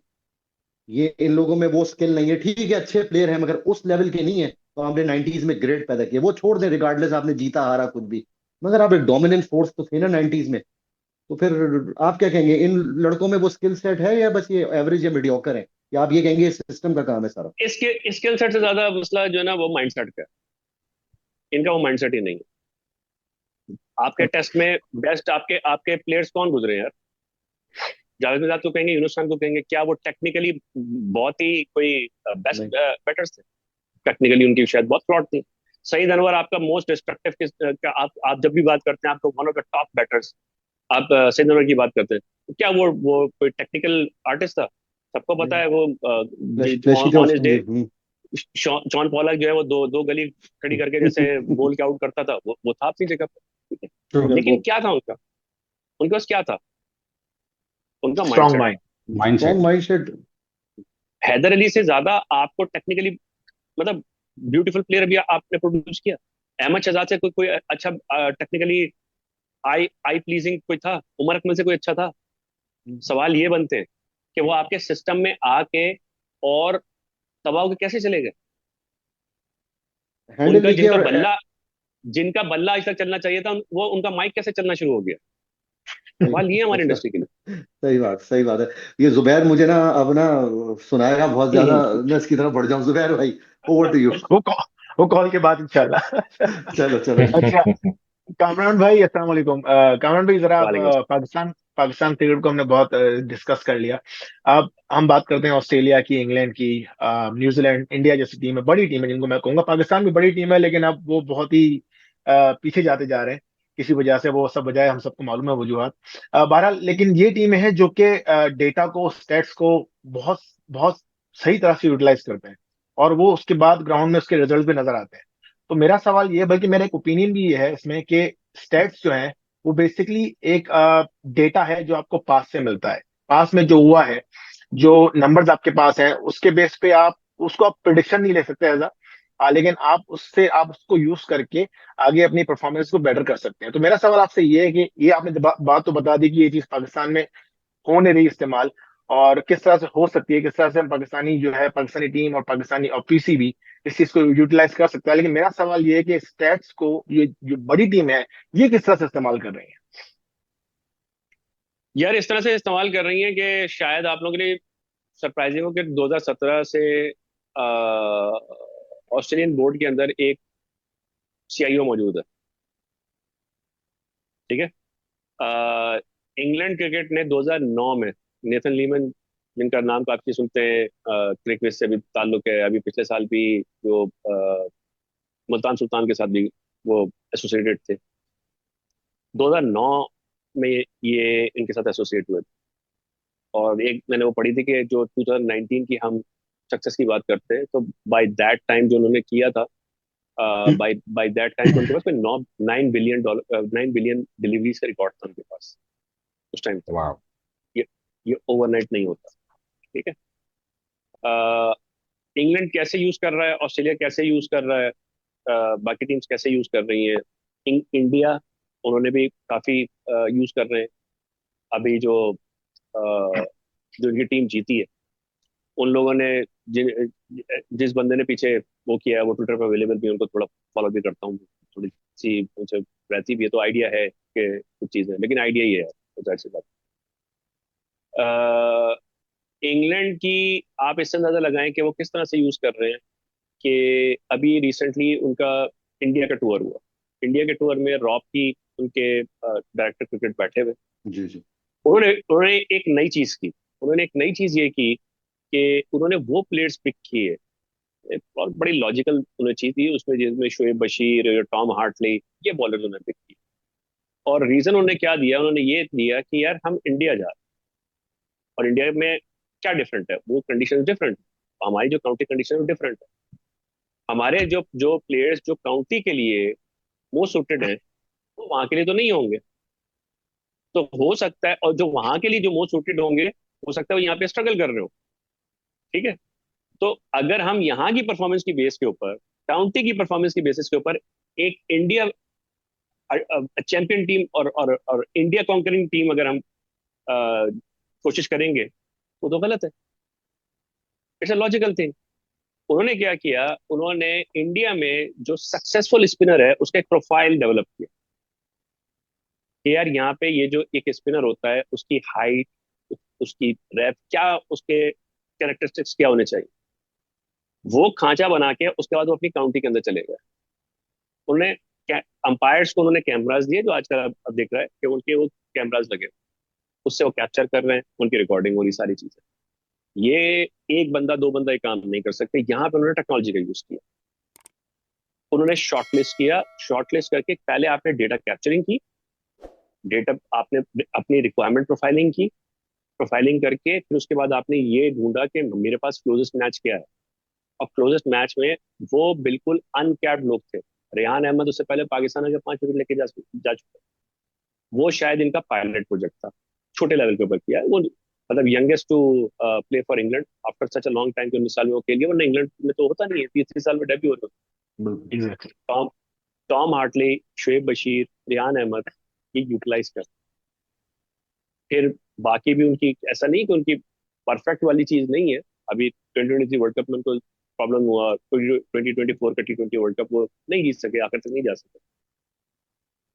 ये इन लोगों में वो स्किल नहीं है। ठीक है, अच्छे प्लेयर हैं, मगर उस लेवल के नहीं है तो आपने 90s में ग्रेट पैदा किया, वो छोड़ दें रिगार्डलेस आपने जीता हारा कुछ भी, मगर आप एक डोमिनेंट फोर्स तो थे ना 90s में। तो फिर आप क्या कहेंगे, इन लड़कों में वो स्किल सेट है या बस ये एवरेज या मीडियोकर है, या आप ये कहेंगे सिस्टम का काम है सारा? इसके स्किल सेट से ज्यादा मसला जो है ना वो माइंडसेट का है। इनका वो माइंडसेट ही नहीं है। आपके टेस्ट में बेस्ट आपके आपके प्लेयर्स कौन गुजरे हैं यार? जावेद मिर्जा को कहेंगे, यूनुस खान को कहेंगे, क्या वो टेक्निकली बहुत ही कोई बेस्ट नहीं। बैटर्स थे? टेक्निकली उनकी शायद बहुत फ्लॉट थी। सईद अनवर आपका मोस्ट डिस्ट्रक्टिव किस आप जब भी बात करते हैं आपको one of the top batters, आप सईद अनवर की बात करते हैं, तो क्या वो कोई टेक्निकल आर्टिस्ट था? सबको पता है वो फ्लैशी था ऑन इज उसमें डे शॉन पॉलक जो है वो दो दो गली खड़ी करके जैसे बोल के आउट करता था, वो था अपनी जगह पे, ठीक है। लेकिन वो क्या था उनका, उनके पास क्या था? उनका strong mindset. Mind. Strong mindset. Mind set. Haider Ali से ज्यादा आपको टेक्निकली मतलब ब्यूटीफुल प्लेयर भी आपने प्रोड्यूस किया। अहमद शहजाद से कोई कोई अच्छा टेक्निकली आई आई प्लीजिंग कोई था? उमर अकमल से कोई अच्छा था? सवाल ये बनते हैं कि वो आपके सिस्टम में आके और तबाह के कैसे चले गए? हैंडल उनका नहीं किया। और जिनका बल्ला आज तक चलना चाहिए था, वो उनका माइक कैसे चलना शुरू हो गया? सवाल ये है हमारी इंडस्ट्री के लिए। सही बात, सही बात है। ये जुबैर मुझे ना अब ना सुनाएगा बहुत ज्यादा, मैं इसकी तरफ बढ़ जाऊं। जुबैर भाई, ओवर टू यू। वो कॉ- वो कॉल के बाद इंशाल्लाह। चलो चलो। अच्छा, कामरान भाई अस्सलाम वालेकुम। कामरान भाई जरा आप वालेकुम। पाकिस्तान पाकिस्तान क्रिकेट को हमने बहुत डिस्कस कर लिया। अब हम बात करते हैं ऑस्ट्रेलिया की, इंग्लैंड की, न्यूजीलैंड, इंडिया जैसी टीम है, बड़ी टीम है जिनको मैं कहूंगा। पाकिस्तान भी बड़ी टीम है लेकिन अब वो बहुत ही पीछे जाते जा रहे हैं किसी वजह से, वो सब वजह हम सबको मालूम है वजूहत। बहरहाल लेकिन ये टीम है जो कि डेटा को, स्टेट्स को बहुत बहुत सही तरह से यूटिलाइज करते हैं और वो उसके बाद ग्राउंड में उसके रिजल्ट भी नजर आते हैं। तो मेरा सवाल ये है, बल्कि मेरा एक ओपिनियन भी ये है इसमें कि स्टेट्स जो हैं वो बेसिकली एक डेटा है जो आपको पास से मिलता है। पास में जो हुआ है, जो नंबर्स आपके पास हैं उसके बेस पे आप उसको आप प्रिडिक्शन नहीं ले सकते एज लेकिन आप उससे आप उसको यूज करके आगे अपनी परफॉर्मेंस को बेटर कर सकते हैं। तो मेरा सवाल आपसे ये है कि ये आपने बात तो बता दी कि ये चीज पाकिस्तान में हो नहीं रही इस्तेमाल, और किस तरह से हो सकती है, किस तरह से हम पाकिस्तानी जो है, पाकिस्तानी टीम और पाकिस्तानी और पीसी भी इस चीज को यूटिलाइज कर सकता है। लेकिन मेरा सवाल ये है कि स्टैट्स को ये जो बड़ी टीम है ये किस तरह से इस्तेमाल कर रही है? यार इस तरह से इस्तेमाल कर रही हैं कि शायद आप लोगों के लिए सरप्राइजिंग हो कि 2017 से ऑस्ट्रेलियन बोर्ड के अंदर एक सीआईओ मौजूद है, ठीक है। इंग्लैंड क्रिकेट ने 2009 में नेथन लीमन, जिनका नाम काफी सुनते हैं, क्रिकेट से भी ताल्लुक है, अभी पिछले साल भी जो मुल्तान सुल्तान के साथ भी वो एसोसिएटेड थे, 2009 में ये इनके साथ एसोसिएट हुए थे। और एक मैंने वो पढ़ी थी कि जो 2019 की हम सक्सेस की बात करते हैं, तो बाय दैट टाइम जो उन्होंने किया था, बाय बाय दैट टाइम उनके पास कोई 9 बिलियन डॉलर 9 बिलियन डिलीवरीज का रिकॉर्ड था उनके पास उस टाइम तक। वाह। ये ये ओवरनाइट नहीं होता, ठीक है। इंग्लैंड कैसे यूज कर रहा है, ऑस्ट्रेलिया कैसे यूज कर रहा है, बाकी टीम्स कैसे यूज कर रही हैं, इंडिया उन्होंने भी काफी यूज कर रहे हैं। अभी जो इनकी टीम जीती है, उन लोगों ने जिस बंदे ने पीछे वो किया है, वो ट्विटर पर अवेलेबल भी है, उनको थोड़ा फॉलो भी करता हूँ, थोड़ी सी मुझे रहती भी है, तो आइडिया है कि कुछ चीजें, लेकिन आइडिया ही है यार, तो जाहिर सी बात। इंग्लैंड की आप इससे अंदाजा लगाएं कि वो किस तरह से यूज कर रहे हैं कि अभी रिसेंटली उनका इंडिया का टूर हुआ। इंडिया के टूर में रॉब की उनके डायरेक्टर क्रिकेट बैठे हुए, जी जी। उन्होंने उन्होंने एक नई चीज की। उन्होंने एक नई चीज ये की कि उन्होंने वो प्लेयर्स पिक किए, एक बहुत बड़ी लॉजिकल उन्होंने चीज थी उसमें, जिसमें शोएब बशीर, टॉम हार्टली, ये बॉलर उन्होंने पिक किए। और रीजन उन्होंने क्या दिया, उन्होंने ये दिया कि यार हम इंडिया जा रहे हैं, और इंडिया में क्या डिफरेंट है, वो कंडीशन डिफरेंट, हमारी जो काउंटी कंडीशन डिफरेंट है। हमारे जो जो प्लेयर्स जो काउंटी के लिए मोस्ट सुटेड हैं, वो वहां के लिए तो नहीं होंगे। तो हो सकता है, और जो वहां के लिए जो मोस्ट सुटेड होंगे, हो सकता है वो यहाँ पे स्ट्रगल कर रहे हो, ठीक है। तो अगर हम यहाँ की परफॉर्मेंस की बेस के ऊपर, काउंटी की परफॉर्मेंस की बेसिस के ऊपर एक इंडिया चैंपियन टीम और इंडिया कॉन्करिंग टीम अगर हम कोशिश करेंगे, वो तो गलत है। It's a logical thing. उन्होंने क्या किया, उन्होंने इंडिया में जो सक्सेसफुल स्पिनर है उसका एक प्रोफाइल डेवलप किया कि यार यहाँ पे ये जो एक स्पिनर होता है उसकी हाइट, उसकी रैप क्या, उसके कैरेक्टरिस्टिक्स क्या होने चाहिए। वो खांचा बना के उसके बाद वो अपनी काउंटी के अंदर चले गए। उन्होंने अंपायर्स को उन्होंने कैमरास दिए, जो आजकल अब देख रहा है कि उनके वो कैमरास लगे, उससे वो कैप्चर कर रहे हैं, उनकी रिकॉर्डिंग हो रही, सारी चीजें। ये एक बंदा दो बंदा ये काम नहीं कर सकते, यहाँ पे उन्होंने टेक्नोलॉजी का यूज किया। उन्होंने शॉर्टलिस्ट किया, शॉर्टलिस्ट करके पहले आपने डेटा कैप्चरिंग की, डेटा आपने अपनी रिक्वायरमेंट प्रोफाइलिंग की, प्रोफाइलिंग करके फिर उसके बाद आपने ये ढूंढा कि मेरे पास क्लोजेस्ट मैच क्या है। और क्लोजेस्ट मैच में वो बिल्कुल अनकैप्ड लोग थे। रेहान अहमद उससे पहले पाकिस्तान के 5 विकेट लेके जा चुके। वो शायद इनका पायलट प्रोजेक्ट था, छोटे लेवल के ऊपर किया है वो, मतलब youngest to play for England after such a long time, के 19 साल में वो खेल गया, वरना इंग्लैंड में तो होता नहीं है, 30 साल में डेब्यू होता है। बिल्कुल। Exactly. Tom Tom Hartley, Shoaib Bashir, Rehan Ahmed, ये यूटिलाइज कर। फिर बाकी भी उनकी, ऐसा नहीं कि उनकी परफेक्ट वाली चीज नहीं है। अभी 2023 वर्ल्ड कप में उनको प्रॉब्लम हुआ, 2024 का T20 वर्ल्ड कप वो नहीं जीत सके, आखिर तक नहीं जा सके।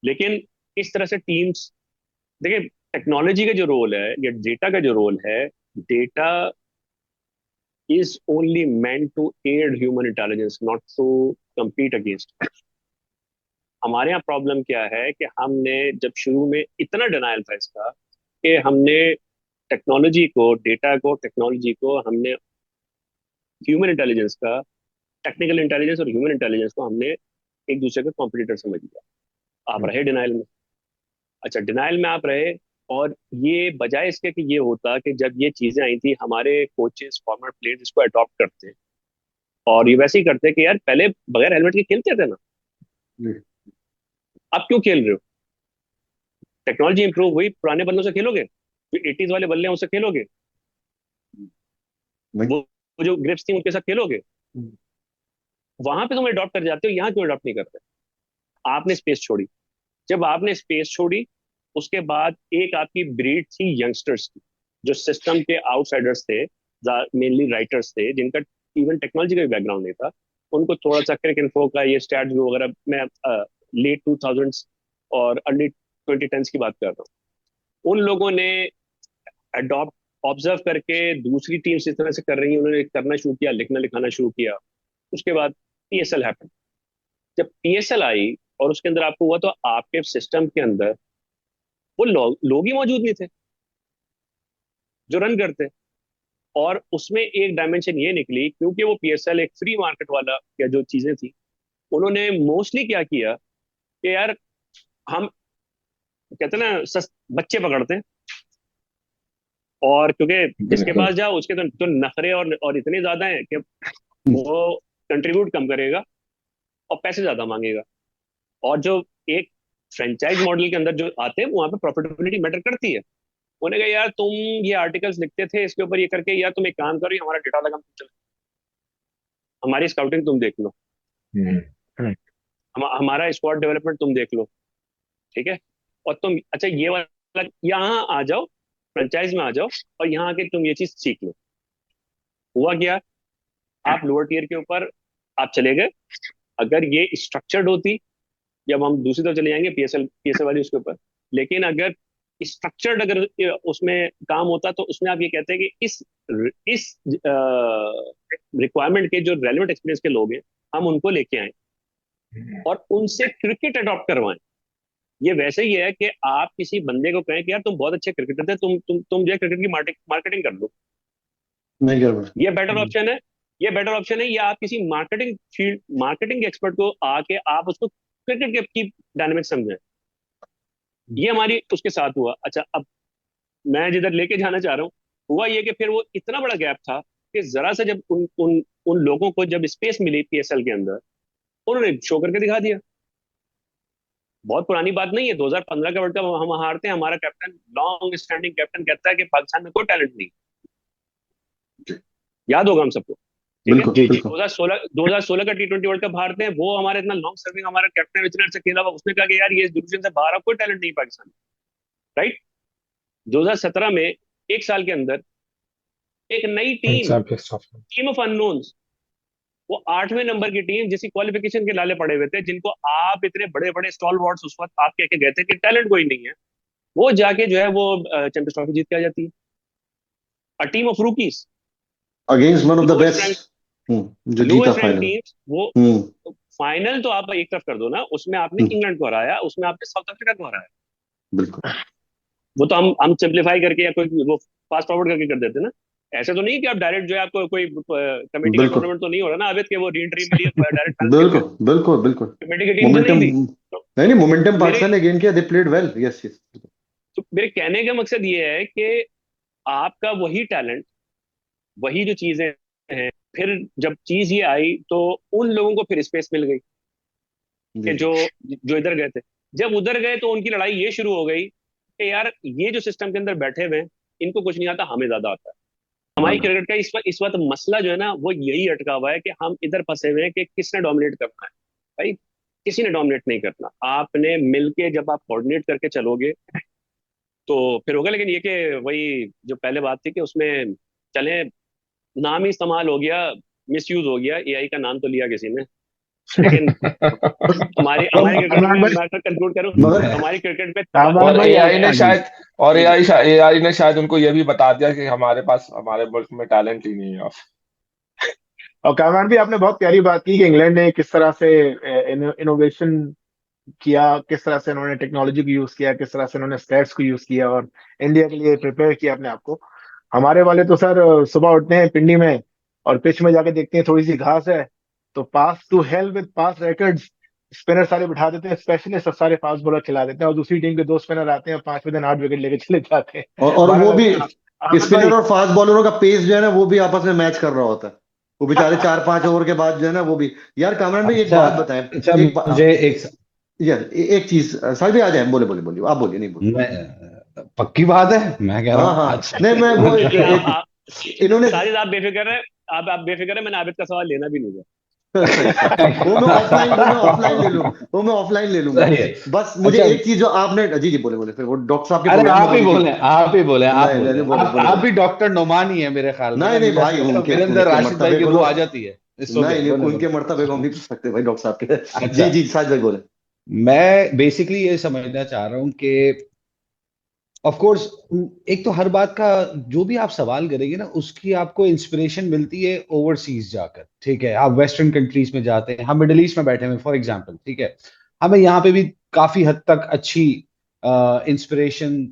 लेकिन इस तरह से टीम्स, देखिए टेक्नोलॉजी का जो रोल है या डेटा का जो रोल है, data is only meant to aid human intelligence, not to compete against. हमारे यहाँ प्रॉब्लम क्या है कि हमने जब शुरू में इतना डिनायल था इसका कि हमने टेक्नोलॉजी को, डेटा को, टेक्नोलॉजी को हमने ह्यूमन इंटेलिजेंस का, टेक्निकल इंटेलिजेंस और ह्यूमन इंटेलिजेंस को हमने एक दूसरे का कॉम्पिटिटर समझ लिया। आप रहे डिनाइल में। अच्छा, डिनाइल में आप रहे, और ये बजाय इसके कि ये होता कि जब ये चीजें आई थी हमारे कोचेस, फॉर्मर प्लेयर्स इसको अडॉप्ट करते, और ये वैसे ही करते कि यार पहले बगैर हेलमेट के खेलते थे ना, जी। अब क्यों खेल रहे हो। टेक्नोलॉजी इंप्रूव हुई, पुराने बल्लों से खेलोगे, जो 80s वाले बल्ले हैं उससे खेलोगे, वही। वो जो ग्रिप्स थी उनके साथ खेलोगे। वहां पे तुम अडॉप्ट कर जाते हो, यहाँ क्यों अडॉप्ट नहीं करते। आपने स्पेस छोड़ी, जब आपने स्पेस छोड़ी उसके बाद एक आपकी ब्रीड थी यंगस्टर्स की, जो सिस्टम के आउटसाइडर्स थे, मेनली राइटर्स थे, जिनका इवन टेक्नोलॉजी का भी बैकग्राउंड नहीं था। उनको थोड़ा सा क्रिक इन्फो का ये स्टैट्स वगैरह, मैं लेट 2000s और अर्ली 2010s की बात कर रहा हूँ। उन लोगों ने अडॉप्ट, ऑब्जर्व करके दूसरी टीम इस तरह से कर रही है, उन्होंने करना शुरू किया, लिखना लिखाना शुरू किया। उसके बाद पीएसएल हैपन। जब पीएसएल आई और उसके अंदर आपको हुआ, तो आपके सिस्टम के अंदर वो लोग ही मौजूद नहीं थे जो रन करते। और उसमें एक डायमेंशन ये निकली, क्योंकि वो पीएसएल एक फ्री मार्केट वाला या जो चीजें थी, उन्होंने मोस्टली क्या किया कि यार हम, कहते हैं ना, बच्चे पकड़ते हैं, और क्योंकि जिसके बिल्कुल। पास जाओ उसके तो नखरे और इतने ज्यादा हैं कि वो कंट्रीब्यूट कम करेगा और पैसे ज्यादा मांगेगा। और जो एक फ्रेंचाइज मॉडल के अंदर जो आते हैं वहां पे प्रॉफिटेबिलिटी मैटर करती है। उन्होंने कहा यार तुम ये आर्टिकल्स लिखते थे इसके ऊपर ये करके, यार तुम एक काम करो, ये हमारा डेटा लगा, हमारी स्काउटिंग तुम देख लो, हम्म। हमारा स्क्वाड डेवलपमेंट तुम देख लो, ठीक है। और तुम अच्छा ये वाला यहाँ आ जाओ, फ्रेंचाइज में आ जाओ, और यहाँ आके तुम ये चीज सीख लो। हुआ क्या, आप लोअर टियर के ऊपर आप चले गए। अगर ये स्ट्रक्चर्ड होती, जब हम दूसरी तरफ चले जाएंगे पीएसएल पीएसएल वाली उसके ऊपर, लेकिन अगर स्ट्रक्चर्ड अगर उसमें काम होता, तो उसमें आप ये कहते हैं कि इस रिक्वायरमेंट के जो रेलिवेंट एक्सपीरियंस के लोग हैं, हम उनको लेके आए और उनसे क्रिकेट अडॉप्ट करवाएं। ये वैसे ही है कि आप किसी बंदे को कहें कि यार तुम बहुत अच्छे क्रिकेटर थे, तुम जो है क्रिकेट की मार्केटिंग कर लो। नहीं गड़बड़। ये बेटर ऑप्शन है, ये बेटर ऑप्शन है। या आप किसी मार्केटिंग फील्ड, मार्केटिंग एक्सपर्ट को आके आप उसको क्रिकेट की डायनेमिक्स समझें। ये हमारी उसके साथ हुआ। अच्छा, अब मैं जिधर लेके जाना चाह रहा हूँ, हुआ ये कि फिर वो इतना बड़ा गैप था कि जरा सा जब उन उन उन लोगों को जब स्पेस मिली पीएसएल के अंदर, उन्होंने शो करके दिखा दिया। बहुत पुरानी बात नहीं है, 2015 का वर्ल्ड कप हम हारते हैं, हमारा कैप्टन, लॉन्ग स्टैंडिंग कैप्टन, कहता है कि पाकिस्तान में कोई टैलेंट नहीं। याद होगा हम सबको, ठीक है। बिल्कुल जी जी। बिल्कुल। 2016 का T20 वर्ल्ड कप हारते हैं, वो हमारा इतना लॉन्ग सर्विंग हमारा कैप्टन विचनर से खेला हुआ, उसने कहा कि यार ये इस डिवीजन से बाहर कोई टैलेंट नहीं पाकिस्तान में, राइट। 2017 में एक साल के अंदर एक नई team, champions trophy. Team of unknowns, वो 8वें नंबर की टीम जिसकी क्वालिफिकेशन के लाले पड़े हुए थे, जिनको आप इतने बड़े बड़े स्टॉलवर्ड्स उस वक्त आप कह के गए थे कि टैलेंट कोई नहीं है, वो जाके जो है वो चैंपियंस ट्रॉफी जीत के आ जाती है। A team of rookies, against one of the lowest rank, best, जो जीता लोएस्ट रैंक फाइनल। टीम्स वो। हम्म। फाइनल तो आप एक तरफ कर दो ना, उसमें आपने हम्म, इंग्लैंड को हराया, उसमें आपने साउथ अफ्रीका को हराया। बिल्कुल वो तो हम सिंप्लीफाई करके या कोई वो फास्ट फॉरवर्ड करके कर देते ना। ऐसे तो नहीं कि आप डायरेक्ट जो है आपको कोई कमेटी का बिल्कुल टूर्नामेंट तो नहीं हो रहा ना अभी, के वो री एंट्री मिली है डायरेक्ट फाइनल खेल बिल्कुल गए, बिल्कुल बिल्कुल। कमेटी की टीम तो नहीं मोमेंटम, थी। तो नहीं नहीं, मोमेंटम मेरे पाकिस्तान ने गेन किया, they played well, yes yes. तो मेरे कहने का मकसद ये है कि आपका वही टैलेंट, वही जो चीजें हैं, फिर जब चीज ये आई तो उन लोगों को फिर स्पेस मिल गई जी कि जी। जो जो इधर गए थे। जब उधर गए तो उनकी लड़ाई ये शुरू हो गई कि यार ये जो सिस्टम के अंदर बैठे हुए हैं, इनको कुछ नहीं आता, हमें ज्यादा आता है। हमारी हाँ, क्रिकेट का इस वक्त मसला जो है ना वो यही अटका हुआ है कि हम इधर फंसे हुए हैं कि किसने डोमिनेट करना है। भाई किसी ने डोमिनेट नहीं करना, आपने मिलके जब आप कोऑर्डिनेट करके चलोगे तो फिर होगा। लेकिन ये कि वही जो पहले बात थी कि उसमें चले, नाम ही इस्तेमाल हो गया, मिसयूज हो गया, एआई का नाम तो लिया किसी ने, लेकिन हमारी तो हमारी क्रिकेट में अमरान भाई, मैं कंक्लूड करूं, मगर मैं हमारी क्रिकेट में अमरान और भाई एआई ने हाँ जी, शायद और जी जी एआई ने शायद उनको ये भी बता दिया कि हमारे पास हमारे मुल्क में टैलेंट ही नहीं है। और कामरान भी आपने बहुत प्यारी बात की कि इंग्लैंड ने किस तरह से इनोवेशन किया, किस तरह से उन्होंने टेक्नोलॉजी को यूज किया, किस तरह से उन्होंने स्टैट्स को यूज किया और इंडिया के लिए प्रिपेयर किया अपने आप को। हमारे वाले तो सर सुबह उठते हैं पिंडी में और पिच में जाके देखते हैं थोड़ी सी घास है तो pace to hell with pace rackets, spinner सारे बिठा देते हैं, स्पेशलिस्ट सारे फास्ट बॉलर खिला देते हैं और दूसरी टीम के दो स्पिनर आते हैं और 5वें दिन 8 विकेट लेके चले जाते हैं। और हमारा वो भी लड़का अहमद स्पिनर भाई, और फास्ट बॉलरों का पेस जो है ना, वो भी आपस में मैच कर रहा होता है। वो बेचारे 4-5 ओवर के बाद जो है ना, वो भी। यार कामरान भाई एक अच्छा बात बताएं। अच्छा एक मुझे एक यार एक चीज, साहिल भाई आ जाए, बोले बोले बोलिए, आप बोलिए, नहीं बोलिए। मैं पक्की बात है, मैं कह रहा हाँ हूँ हाँ, अच्छा। नहीं मैं वो एक नहीं एक आप इन्होंने साजिद आप बेफिक्र है, आप बेफिक्र है, मैंने आबिद का सवाल लेना भी नहीं है। सही सही। वो मैं ऑफलाइन ले लूँ, वो मैं ऑफलाइन ले लूंगा। सही है। बस मुझे अच्छा, एक चीज जो आपने, जी जी बोले बोले, फिर वो डॉक्टर साहब के अरे प्रोग्राम में आप ही बोली थी। बोले, आप ही बोले, आप नहीं बोले, नहीं, बोले बोले आप बोले। भी डॉक्टर नोमान ही है मेरे ख्याल में नहीं ना, नहीं मुझे ऐसा भाई, लगता है उनके मेरे अंदर उनके राशिद भाई मर्तबे की को रूह तो, आ जाती है। इट्स ओके, नहीं नहीं, बोले उनके बोले। मर्तबे को हम नहीं पूछ सकते भाई डॉक्टर साहब के। अच्छा, जी जी साज भाई बोले। मैं बेसिकली ये समझना चाह रहा हूँ कि ऑफ कोर्स एक तो हर बात का जो भी आप सवाल करेंगे ना उसकी आपको इंस्पिरेशन मिलती है ओवरसीज जाकर, ठीक है। आप वेस्टर्न कंट्रीज में जाते हैं, हम मिडिल ईस्ट में बैठे हुए फॉर एग्जांपल, ठीक है, हमें यहाँ पे भी काफी हद तक अच्छी इंस्पिरेशन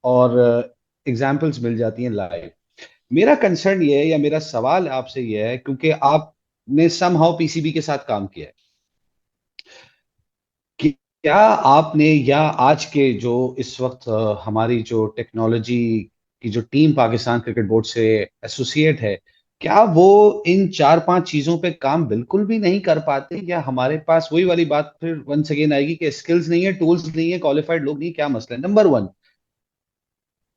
और एग्जांपल्स मिल जाती हैं लाइव। मेरा कंसर्न ये है या मेरा सवाल आपसे ये है, क्योंकि आपने समहाउ पीसीबी के साथ काम किया है, कि क्या आपने या आज के जो इस वक्त हमारी जो टेक्नोलॉजी की जो टीम पाकिस्तान क्रिकेट बोर्ड से एसोसिएट है, क्या वो इन 4-5 चीजों पे काम बिल्कुल भी नहीं कर पाते, या हमारे पास वही वाली बात फिर वंस अगेन आएगी कि स्किल्स नहीं है, टूल्स नहीं है, क्वालिफाइड लोग नहीं, क्या मसला है? Number one,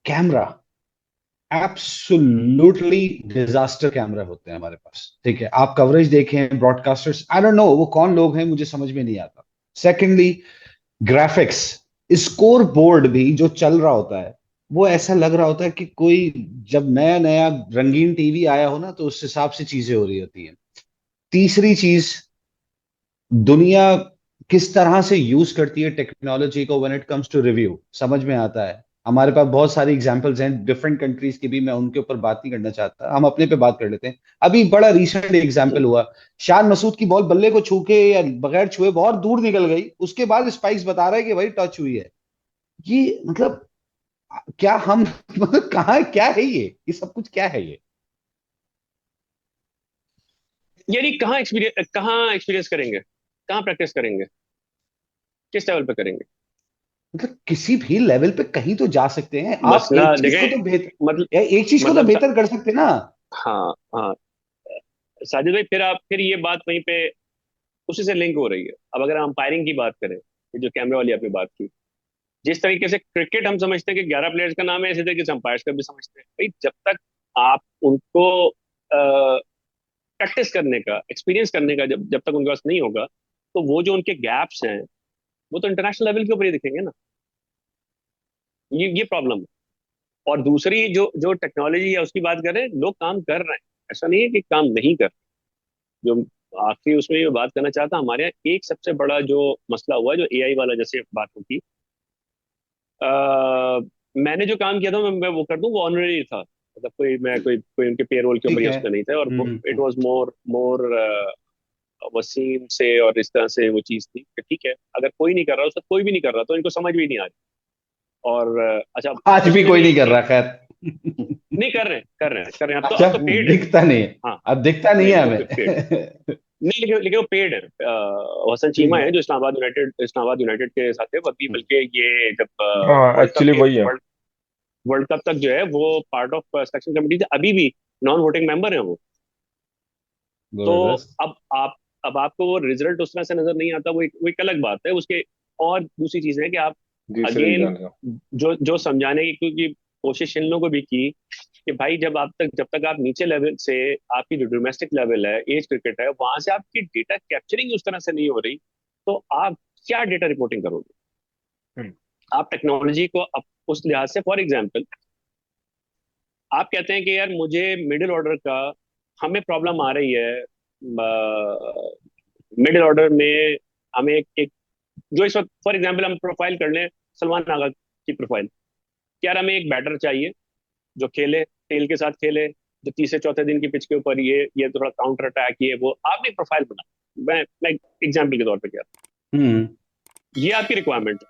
camera. Absolutely disaster camera होते हैं हमारे पास, ठीक है। आप कवरेज देखें, ब्रॉडकास्टर्स, आई डोंट नो वो कौन लोग हैं, मुझे समझ में नहीं आता। सेकेंडली, ग्राफिक्स, स्कोर बोर्ड भी जो चल रहा होता है वो ऐसा लग रहा होता है कि कोई जब नया नया रंगीन टीवी आया हो ना तो उस हिसाब से चीजें हो रही होती हैं। तीसरी चीज, दुनिया किस तरह से यूज करती है टेक्नोलॉजी को when it comes to review, समझ में आता है। हमारे पास बहुत सारी एग्जांपल्स हैं डिफरेंट कंट्रीज की भी, मैं उनके ऊपर बात नहीं करना चाहता, हम अपने पे बात कर लेते हैं। अभी बड़ा रिसेंट एग्जांपल हुआ, शान मसूद की बॉल बल्ले को छू के या बगैर छुए बहुत दूर निकल गई, उसके बाद स्पाइक्स बता रहा है कि भाई टच हुई है। ये मतलब क्या हम मतलब कहाँ, क्या है ये सब कुछ क्या है ये? यानी कहाँ एक्सपीरियंस करेंगे, कहाँ प्रैक्टिस करेंगे, किस लेवल पे करेंगे? मतलब किसी भी लेवल पे कहीं तो जा सकते हैं आप, मसला एक चीज को देखें, तो बेहतर, मतलब या एक चीज को तो मतलब बेहतर कर सकते हैं ना। हाँ हाँ, साजिद भाई फिर ये बात वहीं पे उसी से लिंक हो रही है। अब अगर हम अंपायरिंग की बात करें, ये जो कैमरे वाली आपने बात की, जिस तरीके से क्रिकेट हम समझते हैं कि 11 प्लेयर्स का नाम है, इसी तरीके से अंपायर्स का भी समझते हैं। भाई जब तक आप उनको प्रैक्टिस करने का, एक्सपीरियंस करने का जब तक उनके पास नहीं होगा, तो वो जो उनके गैप्स हैं वो तो इंटरनेशनल लेवल के ऊपर ही दिखेंगे ना। ये प्रॉब्लम है। और दूसरी जो जो टेक्नोलॉजी है उसकी बात करें, लोग काम कर रहे हैं, ऐसा नहीं है कि काम नहीं कर रहे। जो आखिरी उसमें ये बात करना चाहता, हमारे यहाँ एक सबसे बड़ा जो मसला हुआ है, जो एआई वाला जैसे बात होगी, मैंने जो काम किया था मैं वो कर दूं, वो ऑनररी था, मतलब कोई उनके पेरोल के ऊपर ठीक या है। उसका नहीं था, और इट हम्म। वाज मोर मोर वसीम से और इस तरह से वो चीज थी कि ठीक है, अगर कोई नहीं कर रहा, उसका कोई भी नहीं कर रहा, तो इनको समझ भी नहीं आ रही। और अच्छा, आज भी उसमें कोई भी नहीं कर रहा, खैर। नहीं कर रहे हैं, अच्छा, अब तो पेड है। दिखता नहीं है। हाँ, अब दिखता नहीं नहीं है नहीं, वो पेड हमें। नहीं, लेकिन वो पेड है। हसन ठीक चीमा है। है जो इस्लामाबाद यूनाइटेड के साथ है, अभी हम्म। बल्कि ये जब हाँ वर्ल्ड कप एक्चुअली के वही है। वर्ल्ड कप तक जो है वो पार्ट ऑफ सिलेक्शन कमेटी थे, अभी भी नॉन वोटिंग मेंबर है वो। तो जबरदस्त। अब आपको वो रिजल्ट उस तरह से नजर नहीं आता, वो एक अलग बात है उसके। और दूसरी चीज है कि आप दूसरे अगेन रीजन का। जो जो समझाने की क्योंकि कोशिश इन लोगों को भी की कि भाई जब तक आप नीचे लेवल से, आपकी जो डोमेस्टिक लेवल है, एज क्रिकेट है, वहां से आपकी डेटा कैप्चरिंग उस तरह से नहीं हो रही, तो आप क्या डेटा रिपोर्टिंग करोगे? हम्म। आप टेक्नोलॉजी को उस लिहाज से, फॉर एग्जाम्पल, आप कहते हैं कि यार मुझे मिडिल ऑर्डर का, हमें प्रॉब्लम आ रही है मिडिल ऑर्डर में, हमें एक जो इस वक्त फॉर एग्जाम्पल हम प्रोफाइल कर लें सलमान आगा की प्रोफाइल, कि यार हमें एक बैटर चाहिए जो खेले, टेल के साथ खेले, जो तीसरे चौथे दिन की पिच के ऊपर ये थोड़ा काउंटर अटैक, ये वो आपने प्रोफाइल बना, मैं एग्जाम्पल के तौर पर किया, हम्म। ये आपकी रिक्वायरमेंट है।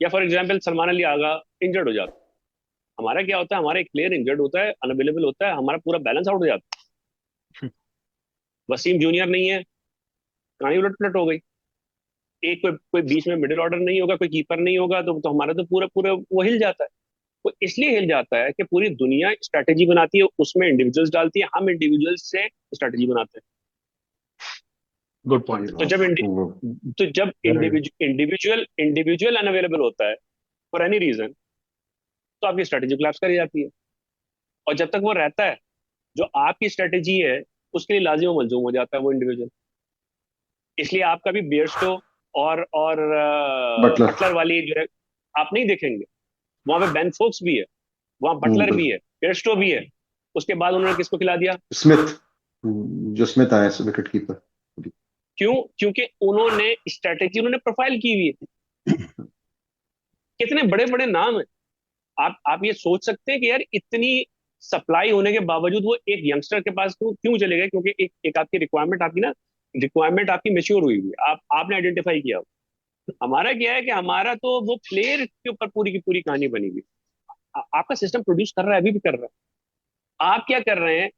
या for example Salman Ali Agha injured हो जाता है, हमारा क्या होता है, हमारा एक प्लेयर इंजर्ड होता है, अनअवेलेबल होता है, हमारा पूरा बैलेंस आउट हो जाता है। वसीम जूनियर नहीं है, कहानी उलट पलट हो गई। एक कोई बीच में मिडिल ऑर्डर नहीं होगा, कोई कीपर नहीं होगा, तो हमारा तो पूरा पूरा वो हिल जाता है। वो इसलिए हिल जाता है कि पूरी दुनिया स्ट्रैटेजी बनाती है, उसमें इंडिविजुअल्स डालती है, हम इंडिविजुअल्स से स्ट्रैटेजी बनाते हैं। Good point. तो जब वेरी इंडिविजुअल इंडिविजुअल अनअवेलेबल होता है फॉर एनी रीजन, तो आपकी स्ट्रैटेजी क्लैप्स करी जाती है। और जब तक वो रहता है, जो आपकी स्ट्रैटेजी है उसके लिए लाजिम मलजूम हो जाता है वो इंडिविजुअल। इसलिए आप कभी बेयरस्टो और बटलर। बटलर वाली जो है आप नहीं देखेंगे। वहां पे बेन फोक्स भी है, वहां बटलर भी बिल्कुल। है, बेयरस्टो भी है। उसके बाद उन्होंने किसको खिला दिया? स्मिथ। जो स्मिथ आए विकेट कीपर। क्यों? क्योंकि उन्होंने स्ट्रेटेजी, उन्होंने प्रोफाइल की हुई है। कितने बड़े बड़े नाम है। आप ये सोच सकते हैं कि यार इतनी सप्लाई होने के बावजूद वो एक यंगस्टर के पास क्यों क्यों चले गए? क्योंकि एक आपकी रिक्वायरमेंट आपकी मेच्योर हुई हुई है, आपने आइडेंटिफाई किया। हमारा क्या है कि हमारा तो वो प्लेयर के ऊपर पूरी की पूरी कहानी बनी हुई। आपका सिस्टम प्रोड्यूस कर रहा है, अभी भी कर रहा है। आप क्या कर रहे हैं?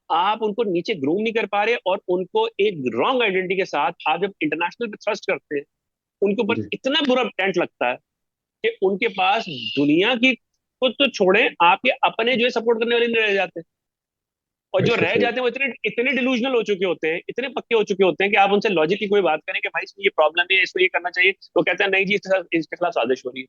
आप उनको नीचे ग्रूम नहीं कर पा रहे, और उनको एक रॉन्ग आइडेंटिटी के साथ आप जब इंटरनेशनल पे थ्रस्ट करते हैं, उनके ऊपर जी। इतना बुरा टेंट लगता है कि उनके पास दुनिया की कुछ तो छोड़े, आपके अपने जो है सपोर्ट करने वाले नहीं रह जाते। और जो बिल्कुल रह सही। जाते हैं वो इतने इतने डिलूजनल हो चुके होते हैं, इतने पक्के हो चुके होते हैं कि आप उनसे लॉजिक की कोई बात करें कि भाई इसमें ये प्रॉब्लम है, इसको ये करना चाहिए, तो कहते हैं नहीं जी, इसके खिलाफ साजिश हो रही है।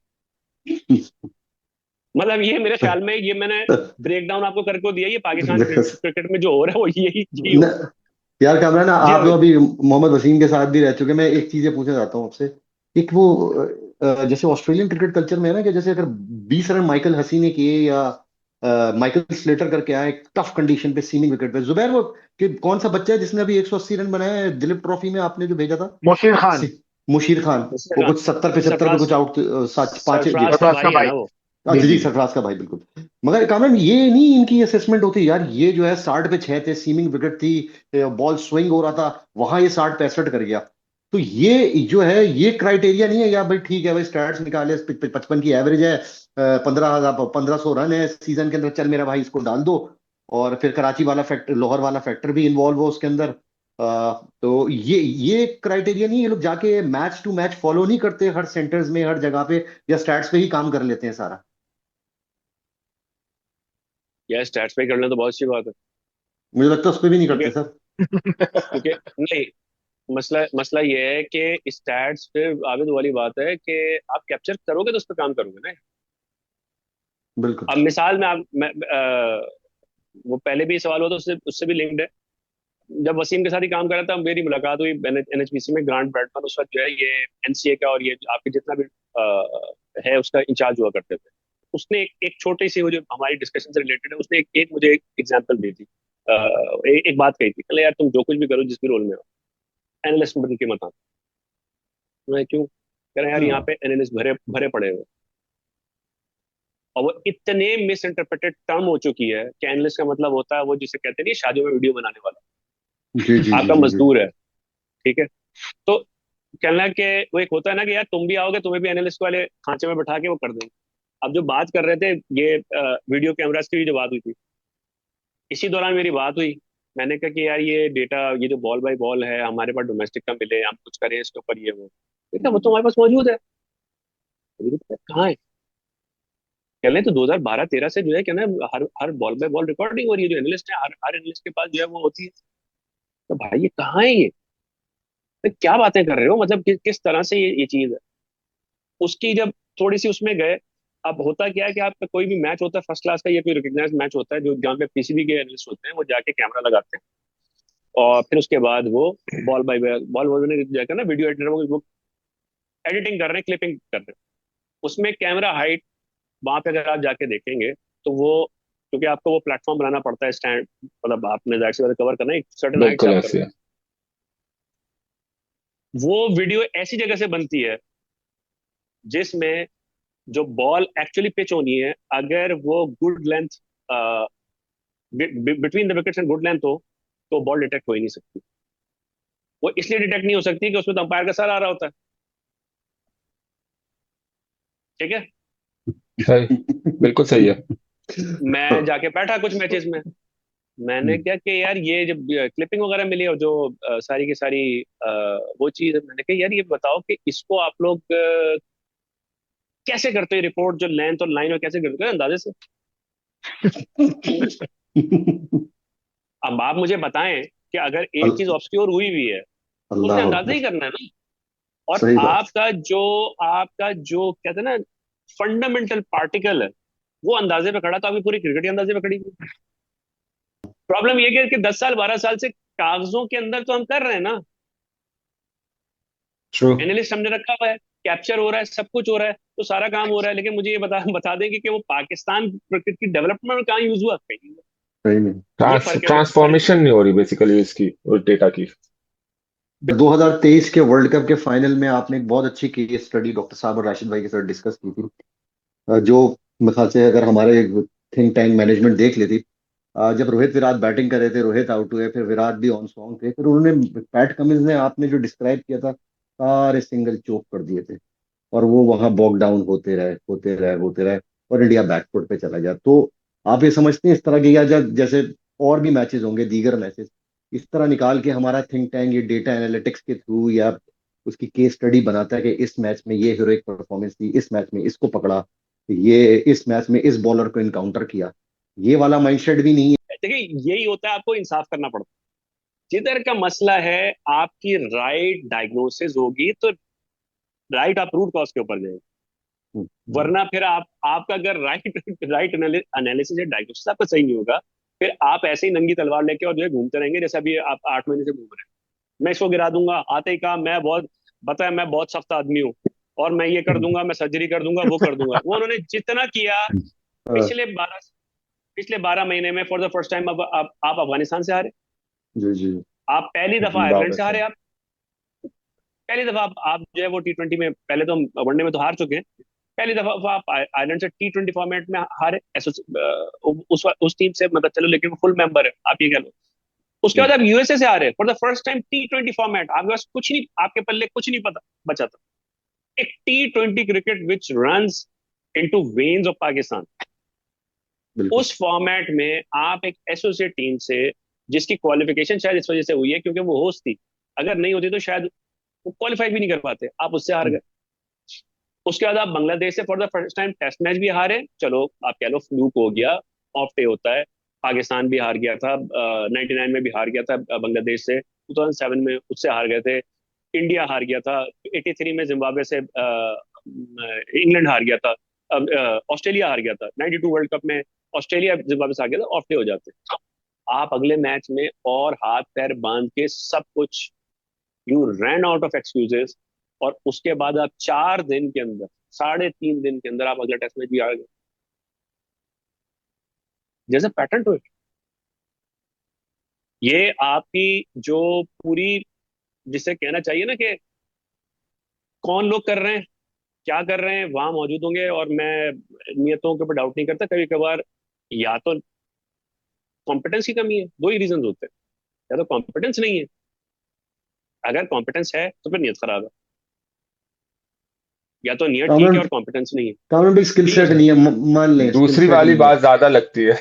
मतलब ये मेरे ख्याल में, ये मैंने ब्रेक डाउन आपको करके दिया, ये पाकिस्तान क्रिकेट में जो हो रहा है वो यही हो रहा है। न, यार कामरान, जी आप तो हामिद। अभी मोहम्मद वसीम के साथ भी रह चुके, मैं एक चीज ये पूछना चाहता हूँ आपसे। एक वो जैसे ऑस्ट्रेलियन क्रिकेट कल्चर में है ना, कि जैसे अगर 20 रन माइकल हसी ने किए, या माइकल स्लेटर करके आए एक टफ कंडीशन पे सीमिंग विकेट पे, जुबैर वो कि कौन सा बच्चा है जिसने अभी 180 रन बनाए हैं दिलीप ट्रॉफी में, आपने जो भेजा था? मोशीर खान। मुशीर खान। वो मुश्ताक कुछ 70-75 पे सरफराज कुछ आउट, सात पांच जी। सरफराज का सरफराज का भाई है भाई। ना वो। जी जी जी, जी। सरफराज का भाई, बिल्कुल। मगर कामरान, ये नहीं इनकी असेसमेंट होती यार, ये जो है 60 पे 6 थे, सीमिंग विकेट थी, बॉल स्विंग हो रहा था, वहां ये 60-65 कर गया। तो ये जो है, ये क्राइटेरिया नहीं है यार भाई, ठीक है भाई स्टैट्स निकाले, 55 की एवरेज है, 1500 रन है सीजन के अंदर, चल मेरा भाई इसको डाल दो। और फिर कराची वाला फैक्टर, लाहौर वाला फैक्टर भी इन्वॉल्व हो उसके अंदर। तो ये क्राइटेरिया नहीं, ये लोग जाके मैच टू मैच फॉलो नहीं करते हर सेंटर्स में, हर जगह पे, या स्टैट्स पे ही काम कर लेते हैं सारा? यार स्टैट्स पे कर लें तो बहुत अच्छी बात है। मुझे लगता है उस पर भी नहीं क्योंकि करते सर। क्योंकि नहीं, मसला मसला ये है कि स्टैट्स पे आबिद वाली बात है कि आप कैप्चर करोगे तो उस पर काम करोगे ना। बिल्कुल। अब मिसाल में वो पहले भी सवाल हुआ था, उससे उससे भी लिंक्ड है। जब वसीम के साथ ही काम कर रहा था, मेरी मुलाकात हुई एनएचपीसी में, ग्रांट ब्रैडमैन उस वक्त जो है ये एनसीए का और ये आपके जितना भी है उसका इंचार्ज हुआ करते थे। उसने एक छोटी सी, वो जो हमारी डिस्कशन से रिलेटेड है, उसने एक मुझे एक एग्जांपल दी थी। एक बात कही थी, कहले यार तुम जो कुछ भी करो, जिस भी रोल में हो, एनालिस्ट बन के मत आना। मैं क्यों? कह रहे हैं यार यहाँ हाँ पे एनालिस्ट भरे भरे पड़े हुए हैं। और वो इतने मिस इंटरप्रेटेड टर्म हो चुकी है कि एनालिस्ट का मतलब होता है वो जिसे कहते नहीं शादियों में वीडियो बनाने वाला, जी जी जी आपका जी जी। मजदूर है। ठीक है। तो कहना कि वो एक होता है ना कि यार तुम भी आओगे, तुम्हें भी एनालिस्ट वाले खांचे में बैठा के वो कर देंगे। अब जो बात कर रहे थे, ये वीडियो कैमरास की जो बात हुई थी, इसी दौरान मेरी बात हुई। मैंने कहा कि यार ये डेटा, ये जो बॉल बाय बॉल है हमारे पास डोमेस्टिक का मिले, हम कुछ करें इसके ऊपर, ये वो देखा, वो तो हमारे पास मौजूद है। अभी तो कहाँ है? कह लें तो 2012-13 से जो है क्या ना, हर हर बॉल बाय बॉल रिकॉर्डिंग हो रही है। जो एनालिस्ट है, हर हर एनालिस्ट के पास जो है वो होती है। तो भाई ये कहाँ है ये? तो क्या बातें कर रहे हो, मतलब किस तरह से ये चीज है। उसकी जब थोड़ी सी उसमें गए, अब होता क्या है कि आपका कोई भी मैच होता है फर्स्ट क्लास का, या कोई रिकग्नाइज मैच होता है जो जहाँ पे पीसीबी के एनालिस्ट होते हैं, वो जाके कैमरा लगाते हैं, और फिर उसके बाद वो बॉल बाय बॉल बॉल में जाकर ना वीडियो एडिटर वो एडिटिंग कर रहे हैं, क्लिपिंग कर रहे हैं। उसमें कैमरा हाइट, वहां पे अगर आप जाके देखेंगे तो वो, क्योंकि आपको वो प्लेटफॉर्म बनाना पड़ता है, स्टैंड, मतलब आपने जाहिर सी बात कवर करना है, एक सर्टन हाइट से बिल्कुल आप ऐसे करोगे। है। वो वीडियो ऐसी जगह से बनती है जिसमें जो बॉल एक्चुअली पिच होनी है, अगर वो good length, between the wickets and good length हो, तो बॉल डिटेक्ट हो ही नहीं सकती। वो इसलिए डिटेक्ट नहीं हो सकती कि उसमें तो अंपायर का सर आ रहा होता है। ठीक है। सही, बिल्कुल सही है। मैं जाके बैठा कुछ मैचेस में, मैंने क्या कि यार ये जब क्लिपिंग वगैरह मिली और जो सारी की सारी वो चीज, मैंने कहा यार ये बताओ कि इसको आप लोग कैसे करते हो रिपोर्ट, जो लेंथ और लाइन, और कैसे करते हो अंदाजे से। अब आप मुझे बताएं कि अगर एक चीज ऑब्सक्योर हुई भी है तो उसने अल्लाह अंदाजा ही अकबर। करना है ना। और सही बात। आपका जो कहते हैं ना फंडामेंटल पार्टिकल है, वो अंदाजे पे खड़ा, तो आपकी पूरी क्रिकेट ही अंदाजे पे खड़ी थी। प्रॉब्लम ये कि 10 साल 12 साल से कागजों के अंदर तो हम कर रहे हैं ना, ट्रू। एनालिस्ट हमने रखा हुआ है, कैप्चर हो रहा है, सब कुछ हो रहा है, तो सारा काम हो रहा है, लेकिन मुझे ये बता देंगे कि वो पाकिस्तान क्रिकेट की डेवलपमेंट में कहाँ यूज हुआ, कहीं नहीं हुआ। सही में। ये फर्क है, फर्क। ट्रांसफॉर्मेशन नहीं हो रही बेसिकली इसकी, उस डेटा की। 2023 के वर्ल्ड कप के फाइनल में आपने एक बहुत अच्छी केस स्टडी डॉक्टर साहब और राशिद भाई के साथ डिस्कस की थी, जो मेरे ख्याल से अगर हमारे थिंक टैंक मैनेजमेंट देख लेती। जब रोहित विराट बैटिंग कर रहे थे, रोहित आउट हुए, फिर विराट भी ऑन सॉन्ग थे, फिर उन्होंने पैट कमिंस ने आपने जो डिस्क्राइब किया था, सारे सिंगल चोक कर दिए थे, और वो वहां बॉक डाउन होते रहे होते रहे होते रहे, और इंडिया बैकफुट पे चला गया। तो आप ये समझते हैं इस तरह के, या जैसे और भी मैचेस होंगे, दीगर मैचेस, इस तरह निकाल के हमारा थिंक टैंक ये डेटा एनालिटिक्स के थ्रू या उसकी केस स्टडी बनाता है कि इस मैच में ये हीरोइक परफॉर्मेंस थी, इस मैच में इसको पकड़ा, ये इस मैच में इस बॉलर को इनकाउंटर किया, ये वाला माइंडसेट भी नहीं देखिए यही होता है, आपको इंसाफ करना पड़ता है। जिधर का मसला है, आपकी राइट डायग्नोसिस होगी तो राइट आप रूट कॉज के ऊपर जाएंगे। है। वरना फिर आपका अगर राइट राइट एनालिसिस या डायग्नोसिस आपका सही नहीं होगा, फिर आप ऐसे ही नंगी तलवार लेके और जो है घूमते रहेंगे, जैसे अभी आप 8 महीने से घूम रहे हैं। मैं इसको गिरा दूंगा, आते ही कहा मैं बहुत, बताया मैं बहुत सख्त आदमी हूँ, और मैं ये कर दूंगा, मैं सर्जरी कर दूंगा, वो कर दूंगा। वो उन्होंने जितना किया हाँ, पिछले 12 महीने में, फॉर द फर्स्ट टाइम आप अफगानिस्तान से हारे, जी जी। आप पहली दफा आयरलैंड जिम्बाब्वे से से। हारे, आप पहली दफा आप जो है वो T20 में, पहले तो हम वनडे में तो हार चुके हैं, पहली दफा आप आयरलैंड से T20 फॉर्मेट में हारे, उस टीम से, मतलब चलो, लेकिन वो फुल मेंबर है, आप ये कह लो। उसके बाद आप यूएसए से हारे for the first time T20 format, आपके पास कुछ नहीं, आपके पल्ले कुछ नहीं पता बचा था। एक T20 cricket which runs into veins of Pakistan, बिल्कुल। उस फॉर्मेट में आप एक एसोसिएट टीम से, जिसकी क्वालिफिकेशन शायद इस वजह से हुई है क्योंकि वो होस्ट थी, अगर नहीं होती तो शायद वो क्वालिफाई भी नहीं कर पाते, आप उससे हार गए। उसके बाद आप बांग्लादेश से for the first time test match भी हारे, चलो आप कह लो फ्लूक हो गया, ऑफ डे होता है। पाकिस्तान भी हार गया था, 99 में भी हार गया था बांग्लादेश से, 2007 में उससे हार गए थे। इंडिया हार गया था 83 में, जिम्बाब्वे से इंग्लैंड हार गया था, ऑस्ट्रेलिया हार गया था 92 वर्ल्ड कप में, ऑस्ट्रेलिया जिम्बाब्वे से हार गया था, ऑफ डे हो जाते। आप अगले मैच में और हाथ पैर बांध के सब कुछ, you ran out of excuses, और उसके बाद आप 4 दिन के अंदर, 3.5 दिन के अंदर आप अगला टेस्ट मैच भी आ गए, जैसे पैटर्न टू इट। ये आपकी जो पूरी, जिसे कहना चाहिए ना कि कौन लोग कर रहे हैं, क्या कर रहे हैं, वहां मौजूद होंगे। और मैं नियतों के ऊपर डाउट नहीं करता। कभी कभार या तो कॉम्पिटेंस की कमी है, दो ही रीजन होते हैं। या तो कॉम्पिटेंस नहीं है, अगर कॉम्पिटेंस है तो फिर नियत खराब है। या तो नियत ठीक कामरान, है और कॉम्पिटेंस नहीं है। कामरान भाई स्किल ठीक है सेट सर। नहीं है, मान लें स्किल दूसरी सेट वाली नहीं है। बात ज्यादा लगती है।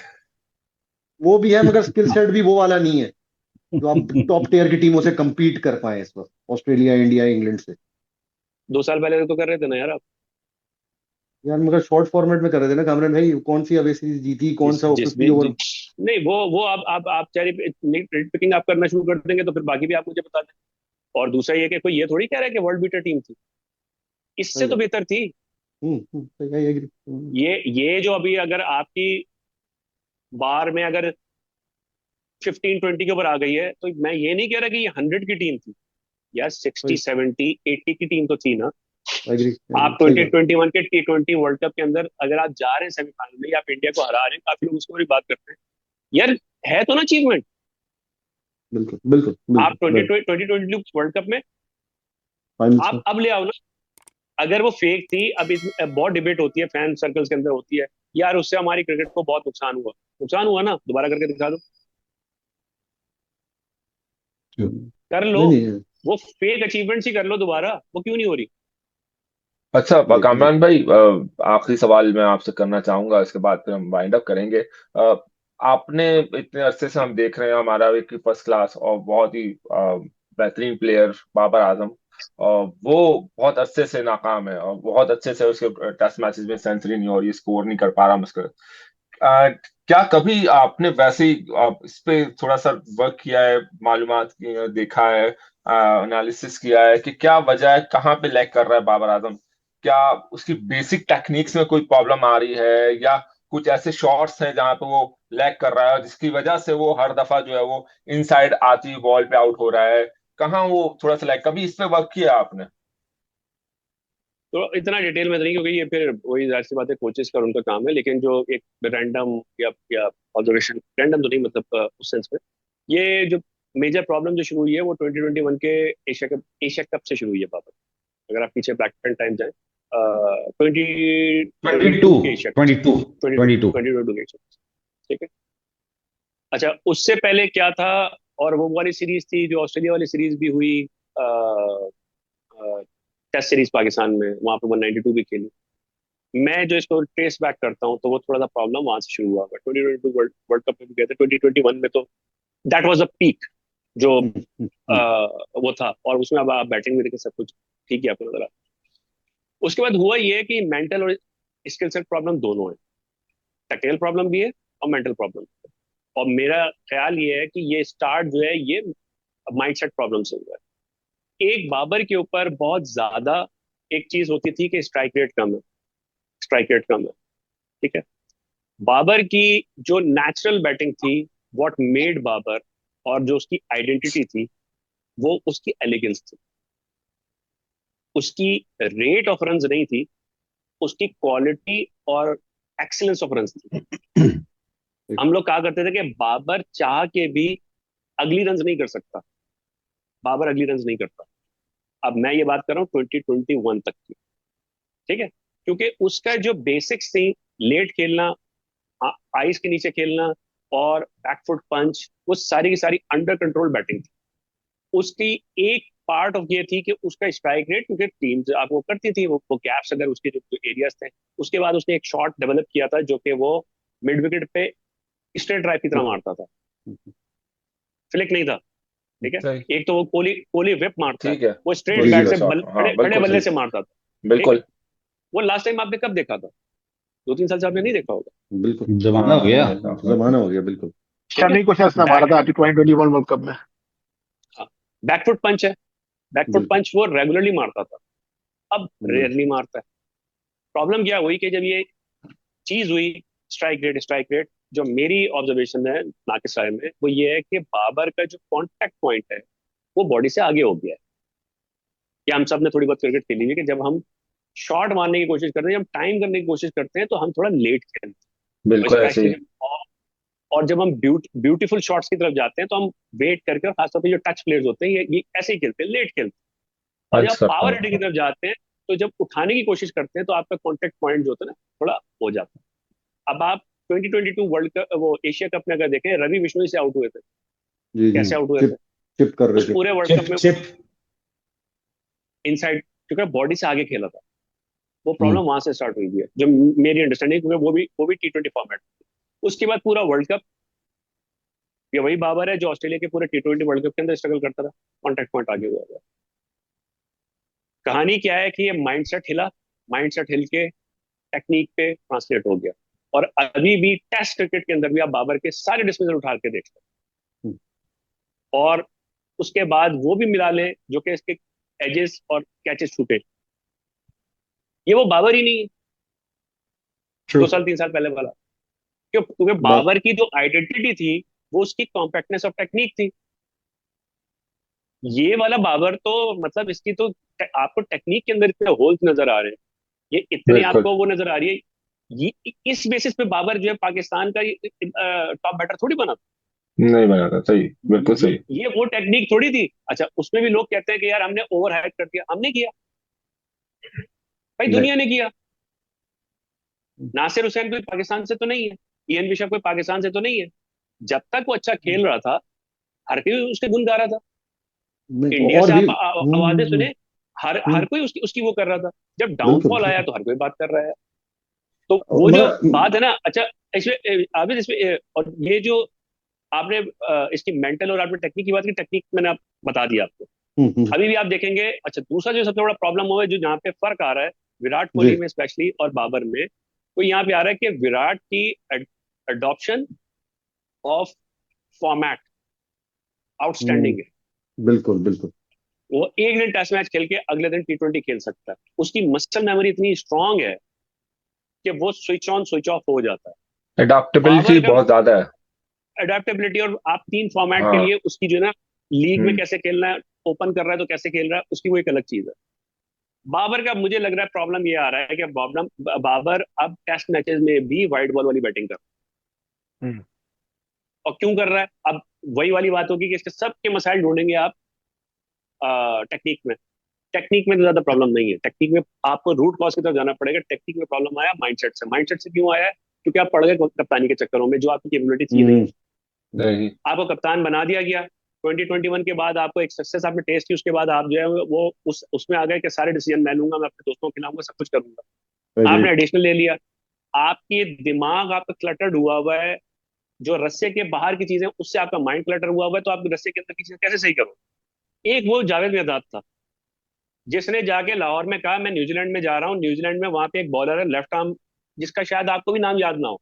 वो भी है मगर स्किल सेट भी वो वाला नहीं है जो आप टॉप टियर की टीमों से compete कर पाए इस वक्त, ऑस्ट्रेलिया, इंडिया, इंग्लैंड से। 2 साल पहले तो कर रहे थे ना यार आप। यार मगर शॉर्ट फॉर्मेट में कर रहे थे ना कामरान भाई, कौन सी अवे सीरीज जीती, कौन जिस सा जिस 50 भी ओवर। नहीं, वो आप चेरी पिकिंग आप करना शुरू कर देंगे तो फिर बाकी भी आप मुझे बता दें। और दूसरा ये कि कोई ये थोड़ी कह रहा है कि वर्ल्ड बीटर टीम थी, इससे तो बेहतर थी। I agree. ये जो अभी अगर आपकी बार में अगर 15-20 के ऊपर आ गई है, तो मैं ये नहीं कह रहा कि ये 100 की टीम थी। यार 60-70-80 की टीम तो थी ना। एग्री आप सही ट्वेंटी बात। ट्वेंटी वन के T20 वर्ल्ड कप के अंदर अगर आप जा रहे हैं सेमीफाइनल में, या आप इंडिया को हरा रहे हैं, काफी लोग उसको भी बात करते हैं यार। है तो ना अचीवमेंट। बिल्कुल बिल्कुल आप बिल्कुल twenty right. Twenty twenty world cup में फाइनल्स आप में। अब ले आओ ना। अगर वो फेक थी, अब बहुत डिबेट होती है फैन सर्कल्स के अंदर होती है, यार उससे हमारी क्रिकेट को बहुत नुकसान हुआ। नुकसान हुआ ना, दोबारा करके दिखा दो। कर लो। नहीं नहीं। वो फेक अचीवमेंट्स ही कर लो दोबारा, वो क्यों नहीं हो रही? अच्छा राइट राइट। कामरान भाई, आखिरी सवाल मैं आपसे करना चाहूंगा, इसके बाद फिर हम वाइंड अप करेंगे। आपने इतने अरसे से हम देख रहे हैं हमारा एक फर्स्ट क्लास और बहुत ही बेहतरीन प्लेयर बाबर आजम, और वो बहुत अरसे से नाकाम है और बहुत अच्छे से उसके टेस्ट मैचेस में सेंचुरी नहीं हो रही, स्कोर नहीं कर पा रहा मुश्किल। क्या कभी आपने वैसे ही इस पे थोड़ा सा वर्क किया है, मालूमात देखा है, एनालिसिस किया है कि क्या वजह है, कहाँ पे लैग कर रहा है बाबर आजम? क्या उसकी बेसिक टेक्निक्स में कोई प्रॉब्लम आ रही है, या कुछ ऐसे शॉट्स हैं जहां पे वो लैग कर रहा है जिसकी वजह से वो हर दफा जो है वो इनसाइड आती बॉल पे आउट हो रहा है? कहाँ वो थोड़ा सा लैग, कभी इस पे वर्क किया आपने? तो इतना डिटेल में तो नहीं, क्योंकि ये फिर वही जाहिर सी बात है, कोचेस का उनका काम है। लेकिन जो एक रैंडम या ऑब्जर्वेशन, रैंडम तो नहीं मतलब उस सेंस में, ये जो मेजर प्रॉब्लम जो शुरू हुई है वो 2021 के एशिया कप से शुरू हुई है पापा। अगर आप पीछे बैक एंड टाइम जाएं, 22 2022 के एशिया कप से, 22 ट्वेंटी 22 2022 के एशिया कप से। ठीक है। अच्छा, उससे पहले क्या था? और वो वाली सीरीज थी जो ऑस्ट्रेलिया वाली सीरीज भी हुई, टेस्ट सीरीज पाकिस्तान में, वहां पे 192 भी खेली। मैं जो इसको ट्रेस बैक करता हूँ तो वो थोड़ा सा प्रॉब्लम वहां से शुरू हुआ। 2022 वर्ल्ड वर्ल्ड कप में भी गए थे, 2021 में तो दैट वाज अ पीक जो वो था। और उसमें अब आप बैटिंग में देखें, सब कुछ ठीक है आपको नजर आता है। उसके बाद हुआ ये कि मेंटल और स्किल सेट प्रॉब्लम दोनों है। टेक्निकल प्रॉब्लम भी है और मेंटल प्रॉब्लम। और मेरा ख्याल ये है कि ये स्टार्ट जो है ये माइंडसेट प्रॉब्लम से हुआ है। एक बाबर के ऊपर बहुत ज्यादा एक चीज होती थी कि स्ट्राइक रेट कम है, स्ट्राइक रेट कम है। ठीक है। बाबर की जो नेचुरल बैटिंग थी, व्हाट मेड बाबर, और जो उसकी आइडेंटिटी थी, वो उसकी एलिगेंस थी। उसकी रेट ऑफ रन्स नहीं थी, उसकी क्वालिटी और एक्सीलेंस ऑफ रन्स थी। हम लोग कहा करते थे कि बाबर चाह के भी अगली रन्स नहीं कर सकता, बाबर अगली रन्स नहीं करता। अब मैं ये बात कर रहा हूँ 2021 तक की। ठीक है। क्योंकि उसका जो बेसिक्स थी, लेट खेलना, आइस के नीचे खेलना, और बैकफुट पंच, वो सारी की सारी अंडर कंट्रोल बैटिंग थी उसकी। एक पार्ट ऑफ ये थी कि उसका स्ट्राइक रेट, क्योंकि टीम आपको करती थी वो गैप्स अगर उसके जो एरियाज थे। उसके बाद उसने एक शॉट डेवलप किया था जो कि वो मिड विकेट पे स्ट्रेट ड्राइव की तरह मारता था, फ्लिक नहीं था। ठीक है। सही। एक तो वो कोहली कोहली विप मारता है, ठीक है। वो स्ट्रेट इजी बैट से बात। शॉट, हाँ खड़े खड़े बिल्कुल बल्ले सही। से मारता था। ठीक है। बिल्कुल। वो लास्ट टाइम आपने कब देखा था? 2-3 साल से आपने नहीं देखा होगा। बिल्कुल जमाना हो हाँ नहीं गया। देखा, बिल्कुल। जमाना हो गया बिल्कुल। ठीक है। शमी को शायद इसने मारा बैक था 2021 वर्ल्ड कप में। बैकफुट पंच है, बैकफुट बिल्कुल पंच वो रेगुलरली मारता था, अब हम्म, रेयरली मारता है। प्रॉब्लम क्या हुई कि जब ये चीज हुई, स्ट्राइक रेट जो मेरी ऑब्जर्वेशन है नाकिस राय में, वो ये है कि बाबर का जो कांटेक्ट पॉइंट है वो बॉडी से आगे हो गया है। कि हम सब ने थोड़ी बहुत क्रिकेट खेली है कि जब हम शॉट मारने की कोशिश करते हैं, जब टाइम करने की कोशिश करते हैं, तो हम थोड़ा लेट खेलते हैं। और बिल्कुल ऐसे स्पेशली ही। जब और जब हम ब्यूटीफुल शॉट्स की तरफ जाते हैं तो हम वेट करके, और खासतौर पे जो टच प्लेयर्स होते हैं ये ऐसे ही खेलते हैं, लेट खेलते हैं। और टच जब करता पावर हिटिंग की हूँ। तरफ जाते हैं तो जब उठाने की कोशिश करते हैं तो आपका कॉन्टेक्ट पॉइंट जो होता है ना थोड़ा हो जाता है। अब आप 2022 वर्ल्ड कप, वो एशिया कप में अगर देखें, रवि बिश्नोई से आउट हुए थे। जी जी। कैसे आउट हुए थे? चिप चिप कर रहे उस थे। पूरे वर्ल्ड कप चिप में चिप इनसाइड, क्योंकि बॉडी से आगे खेला था। वो हम्म। प्रॉब्लम वहां से स्टार्ट हुई थी, जो मेरी अंडरस्टैंडिंग, क्योंकि वो भी T20 फॉर्मेट। उसके बाद पूरा वर्ल्ड कप ये वही बाबर है जो ऑस्ट्रेलिया के पूरे T20 वर्ल्ड कप के अंदर स्ट्रगल करता था, कॉन्टेक्ट पॉइंट आगे हुआ था। कहानी क्या है कि ये माइंडसेट हिला, माइंडसेट हिल के टेक्निक पे ट्रांसलेट हो गया। और अभी भी टेस्ट क्रिकेट के अंदर भी आप बाबर के सारे डिसमिसल उठा के देख सकते हम्म। हैं। और उसके बाद वो भी मिला लें जो कि इसके एजेस और कैचेस छूटे, ये वो बाबर ही नहीं है ट्रू। 2 साल 3 साल पहले वाला। क्यों? क्योंकि बात। बाबर की जो आइडेंटिटी थी वो उसकी कॉम्पैक्टनेस ऑफ टेक्निक थी। ये वाला बाबर तो मतलब इसकी तो आपको टेक्निक के अंदर इतने होल्स नजर आ रहे हैं, ये इतने बिल्कुल आपको वो नजर आ रही है। ये इस बेसिस पे बाबर जो है पाकिस्तान का टॉप बैटर थोड़ी बना था। नहीं बना था, सही, बिल्कुल ये सही। ये वो टेक्निक थोड़ी थी। अच्छा, उसमें भी लोग कहते हैं कि यार हमने ओवर हाइप कर दिया, हमने किया भाई, नहीं। दुनिया ने किया। नासिर हुसैन कोई पाकिस्तान से तो नहीं है, इयन बिशप कोई पाकिस्तान से तो नहीं है। जब तक वो अच्छा खेल रहा था हर कोई उसके गुण गा रहा था। नहीं, इंडिया और से भी। आप आवाजें सुने, हर हर हम्म। कोई उसकी उसकी वो कर रहा था। जब बिल्कुल डाउनफॉल आया बिल्कुल। तो हर कोई बात कर रहा है। तो वो जो मतलब बात है ना, अच्छा, इसमें आबिद, इसमें और ये जो आपने इसकी मेंटल और आपने टेक्निक की बात की, टेक्निक मैंने आप बता दिया आपको। हम्म। अभी भी आप देखेंगे, अच्छा, दूसरा जो सबसे बड़ा प्रॉब्लम हुआ है, जो यहाँ पे फर्क आ रहा है विराट जी। कोहली में स्पेशली और बाबर में, तो यहाँ पे आ रहा है कि विराट की adoption of format hmm. Outstanding है। बिल्कुल बिल्कुल। वो एक दिन टेस्ट मैच खेल के अगले दिन T20 खेल सकता है। उसकी मसल मेमोरी इतनी स्ट्रांग है कि वो स्विच ऑन स्विच ऑफ हो जाता है। एडाप्टेबिलिटी बाबर का बहुत ज्यादा है। अडेप्टेबिलिटी, और आप 3 फॉर्मेट के हाँ। लिए उसकी जो है ना, लीग में हम्म। कैसे खेलना है, ओपन कर रहा है तो कैसे खेल रहा है, उसकी वो एक अलग चीज है। बाबर का मुझे लग रहा है प्रॉब्लम ये आ रहा है कि बाबर अब टेस्ट मैचेस में भी वाइड बॉल वाली बैटिंग कर रहा हम्म। है। और क्यों कर रहा है? अब वही वाली बात होगी कि इसके सबके मसाइल ढूंढेंगे आप टेक्निक में। टेक्निक में तो ज्यादा प्रॉब्लम नहीं है, टेक्निक में आपको रूट कॉज की तरफ जाना पड़ेगा। टेक्निक में प्रॉब्लम आया माइंडसेट से। माइंडसेट से क्यों आया है? क्योंकि आप पड़ गए कप्तानी के चक्करों में, जो आपकी कैपेबिलिटी थी नहीं। हम्म। नहीं। आपको कप्तान बना दिया गया, 2021 के बाद आपको एक सक्सेस आपने टेस्ट की, उसके बाद आप जो है वो उसमें आ गए कि सारे डिसीजन मैं लूंगा, मैं अपने दोस्तों को खिलाऊंगा, सब कुछ करूंगा। आपने एग्रीड। एडिशनल ले लिया, आपकी दिमाग आपका क्लटर्ड हुआ हुआ है। जो रस्से के बाहर की चीजें, उससे आपका माइंड क्लटर हुआ हुआ है, तो आप रस्से के अंदर की चीजें कैसे सही करो? एक वो जावेद मियांदाद था जिसने जाके लाहौर में कहा मैं न्यूजीलैंड में जा रहा हूँ, न्यूजीलैंड में वहां पे एक बॉलर है लेफ्ट आर्म, जिसका शायद आपको भी नाम याद ना हो।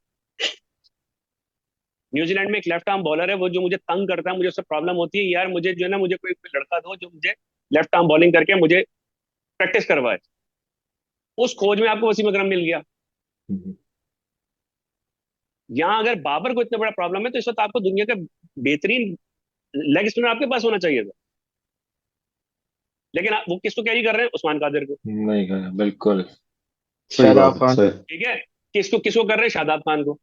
न्यूजीलैंड में एक लेफ्ट आर्म बॉलर है, वो जो मुझे तंग करता है, मुझे उससे प्रॉब्लम होती है यार, मुझे जो है ना, मुझे कोई लड़का दो जो मुझे लेफ्ट आर्म बॉलिंग करके मुझे प्रैक्टिस करवाए। उस खोज में आपको वसीम अकरम मिल गया। हम्म। यहाँ अगर बाबर को इतना बड़ा प्रॉब्लम है तो इस वक्त आपको दुनिया का बेहतरीन लेग स्पिनर आपके पास होना चाहिए था। लेकिन वो किसको कैरी कर रहे हैं? उस्मान कादिर को। नहीं गया, बिल्कुल। सही शादाब बात है, खान। सही। ठीक है, किसको किसको कर रहे हैं? शादाब खान को।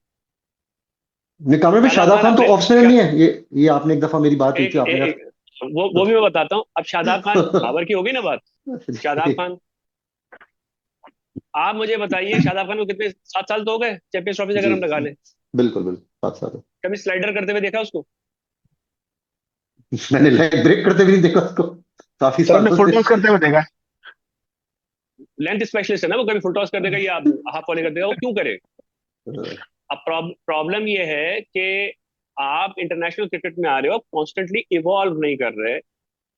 निकामे में शादाब शादाब खान खान तो अपने ऑफ स्पिनर नहीं है, ये आपने एक दफा मेरी बात हुई एक, थी, एक, आपने एक वो भी मैं बताता हूँ। अब शादाब खान, कहा। बाबर की हो गई ना बात, शादाब खान, आप मुझे बताइए, शादाब खान को कितने 7 साल तो हो गए चैंपियंस ट्रॉफी से अगर जी। हम लगा लें। बिल्कुल बिल्कुल, 7 साल। कभी स्लाइडर करते हुए देखा उसको? मैंने लेग ब्रेक करते भी नहीं देखा उसको काफी सर, हमने सालों फुल से। टॉस करते हुए देखा है। लेंथ स्पेशलिस्ट है ना वो, कभी फुल टॉस कर देगा या हाफ वॉली कर देगा, वो क्यों करे? अब प्रॉब्लम ये है कि आप इंटरनेशनल क्रिकेट में आ रहे हो, कॉन्स्टेंटली इवॉल्व नहीं कर रहे,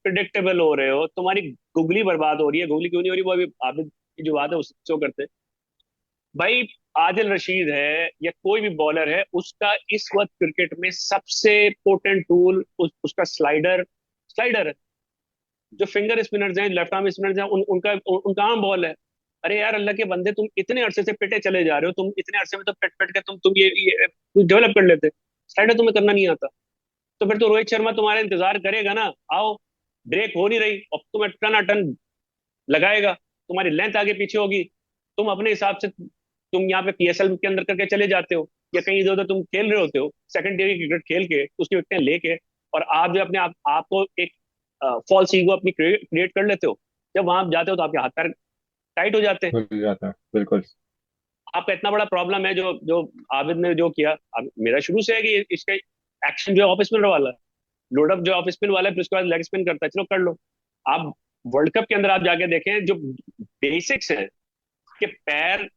प्रिडिक्टेबल हो रहे हो, तुम्हारी गुगली बर्बाद हो रही है। गुगली क्यों नहीं हो रही? वो अभी आबिद की जो बात है उससे करते हैं भाई। आदिल रशीद है या कोई भी बॉलर है, उसका इस वक्त क्रिकेट में सबसे पोटेंट टूल उसका स्लाइडर स्लाइडर है। जो फिंगर स्पिनर्स हैं, लेफ्ट आर्म स्पिनर्स हैं, उनका आम बॉल है। अरे यार अल्लाह के बंदे, तुम इतने अरसे से पिटे चले जा रहे हो, तुम इतने अरसे में तो पिट पिट के तुम ये डेवलप कर लेते। स्लाइडर तुम्हें करना नहीं आता, तो फिर तो रोहित शर्मा तुम्हारा इंतजार करेगा ना, आओ, ब्रेक हो नहीं रही और तुम्हें टन टन लगाएगा, तुम्हारी लेंथ आगे पीछे होगी, तुम अपने हिसाब से तुम यहाँ पे PSL के अंदर करके चले जाते हो। या कहीं इधर उधर तुम खेल रहे होते हो सेकंड ईयर की क्रिकेट खेल के उसकी विकेटें लेके, और आप जो अपने आपको एक फॉल्स ईगो अपनी क्रिएट कर लेते हो, जब वहां जाते हो तो आपके हाथ पैर टाइट हो जाते हैं। भूल जाता है बिल्कुल। आपका इतना बड़ा प्रॉब्लम है जो जो आबिद ने जो किया। मेरा शुरू से है कि इसका एक्शन जो है ऑफ स्पिनर वाला है, लोडअप जो ऑफ स्पिन वाला है, फिर उसके बाद लेग स्पिन करता है, चलो कर लो। आप वर्ल्ड कप के अंदर आप जाके देखें, जो बेसिक्स हैं कि पैर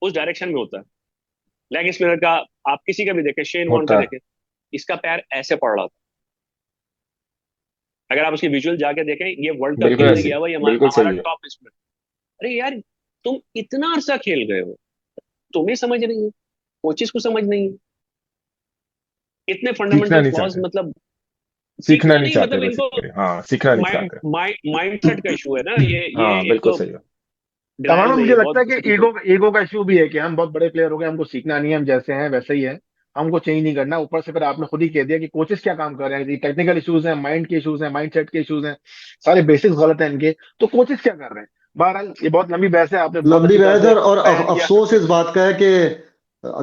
उस डायरेक्शन में होता है लेग स्पिनर का। आप किसी का भी देखें, शेन वॉर्न का होता है देखें, इसका पैर ऐसे पड़ रहा था। अगर आप उसकी विजुअल जाके देखें, ये वर्ल्ड कप बिल्कुल खेलने ऐसे, गया हुआ ये बिल्कुल हमारा सही है। Top spinner. अरे यार, तुम इतना अरसा खेल गए हो, तुम्हें समझ नहीं है, कोचेस को समझ नहीं है, इतने सीखना फंडामेंटल नहीं फ्लॉज, चाहते, मतलब सीखना सीखना नहीं नहीं, चाहते मतलब इनको बेसिकली, हाँ सीखना नहीं माइंड चाहते। माइंड सेट का इशू है ना ये हाँ एक बिल्कुल तो सही है। तमाम डिनायल में में मुझे ये लगता बहुत है कि बड़ी ईगो प्रॉब्लम। ईगो का इशू भी है कि हम बहुत बड़े प्लेयर हो गए, हमको सीखना नहीं है, हम जैसे हैं वैसे ही है, हमको चेंज नहीं करना। ऊपर से फिर आपने खुद ही कह दिया कि कोचेस क्या काम कर रहे हैं, टेक्निकल इश्यूज हैं, माइंड के इश्यूज हैं, माइंड सेट के इश्यूज हैं, सारे बेसिक्स गलत हैं इनके। तो कोचेस क्या कर रहे हैं? बहरहाल ये बहुत लंबी बहस है, आपने बहुत लंबी अच्छी तरह बहस है, से और बयान किया। अफसोस इस बात का है कि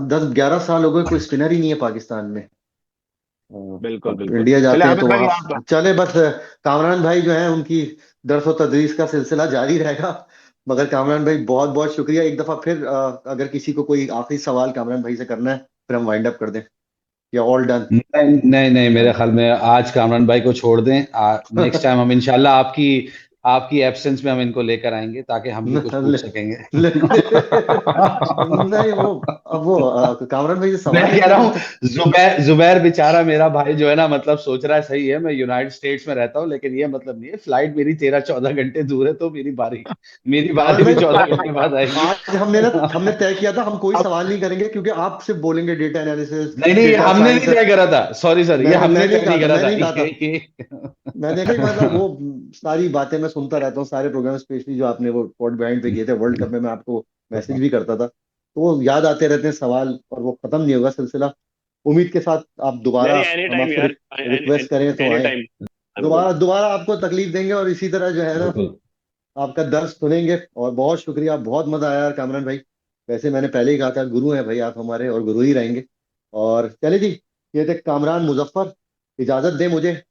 10-11 साल हो गए कोई स्पिनर ही नहीं है पाकिस्तान में। बिल्कुल अब बिल्कुल। इंडिया चले जाते हैं आबिद तो भाई, वहां आप चले बस। कामरान भाई जो है उनकी दर्स व तदरीस का सिलसिला जारी रहेगा। मगर कामरान भाई बहुत बहुत शुक्रिया एक दफा फिर। अगर किसी को कोई आखिरी सवाल कामरान भाई से करना है फिर हम वाइंड अप कर दें, या ऑल डन। नहीं नहीं नहीं, मेरे ख्याल में आज कामरान भाई को छोड़ दें। नेक्स्ट टाइम हम इंशाल्लाह आपकी आपकी एब्सेंस में हम इनको लेकर आएंगे ताकि हम भी कुछ ले, पूछ सकेंगे। ले, नहीं, वो अब वो कामरान भाई से मैं सवाल ही कह इतने रहा हूँ, मिलते। जुबैर जुबैर बेचारा मेरा भाई जो है ना, मतलब सोच रहा है सही है मैं यूनाइटेड स्टेट्स में रहता हूँ, लेकिन ये मतलब नहीं है, फ्लाइट मेरी 13-14 घंटे दूर है, तो मेरी बारी कामरान भी भाई 14 घंटे बाद आएगी। आज हमने तय किया था हम कोई सवाल नहीं करेंगे, क्योंकि आप सिर्फ बोलेंगे डेटा एनालिसिस, नहीं नहीं, ये डेटा हमने नहीं साइंस। तय करा था, सॉरी सर, ये हमने मैंने तय कहा नहीं था, करा था मैंने ही कहा था। ये मैं देखा ही, मतलब वो सारी बातें मैं सुनता रहता हूँ, सारे प्रोग्राम, स्पेशली जो आपने वो पॉड बिहाइंड पे किए थे वर्ल्ड कप में, मैं आपको मैसेज भी करता था, तो वो याद आते रहते हैं सवाल, और वो खत्म नहीं होगा सिलसिला। उम्मीद के साथ आप नहीं दोबारा, नहीं, एनी हम टाइम आपसे यार, रिक्वेस्ट करें तो एनी आए। टाइम, आई एम दोबारा दोबारा आपको तकलीफ देंगे, और इसी तरह जो है ना बिल्कुल। आपका दर्द सुनेंगे। और बहुत शुक्रिया, बहुत मजा आया यार कामरान भाई। वैसे मैंने पहले ही कहा था, गुरु हैं भाई आप हमारे, और गुरु ही रहेंगे। और चले जी, ये थे कामरान मुजफ्फर। इजाजत दे मुझे,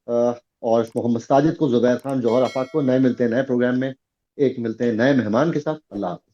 और मोहम्मद साजिद को, जुबैर खान, जौहर आफाक को। नए मिलते हैं नए प्रोग्राम में, एक मिलते हैं नए मेहमान के साथ। अल्लाह हाफ़िज़।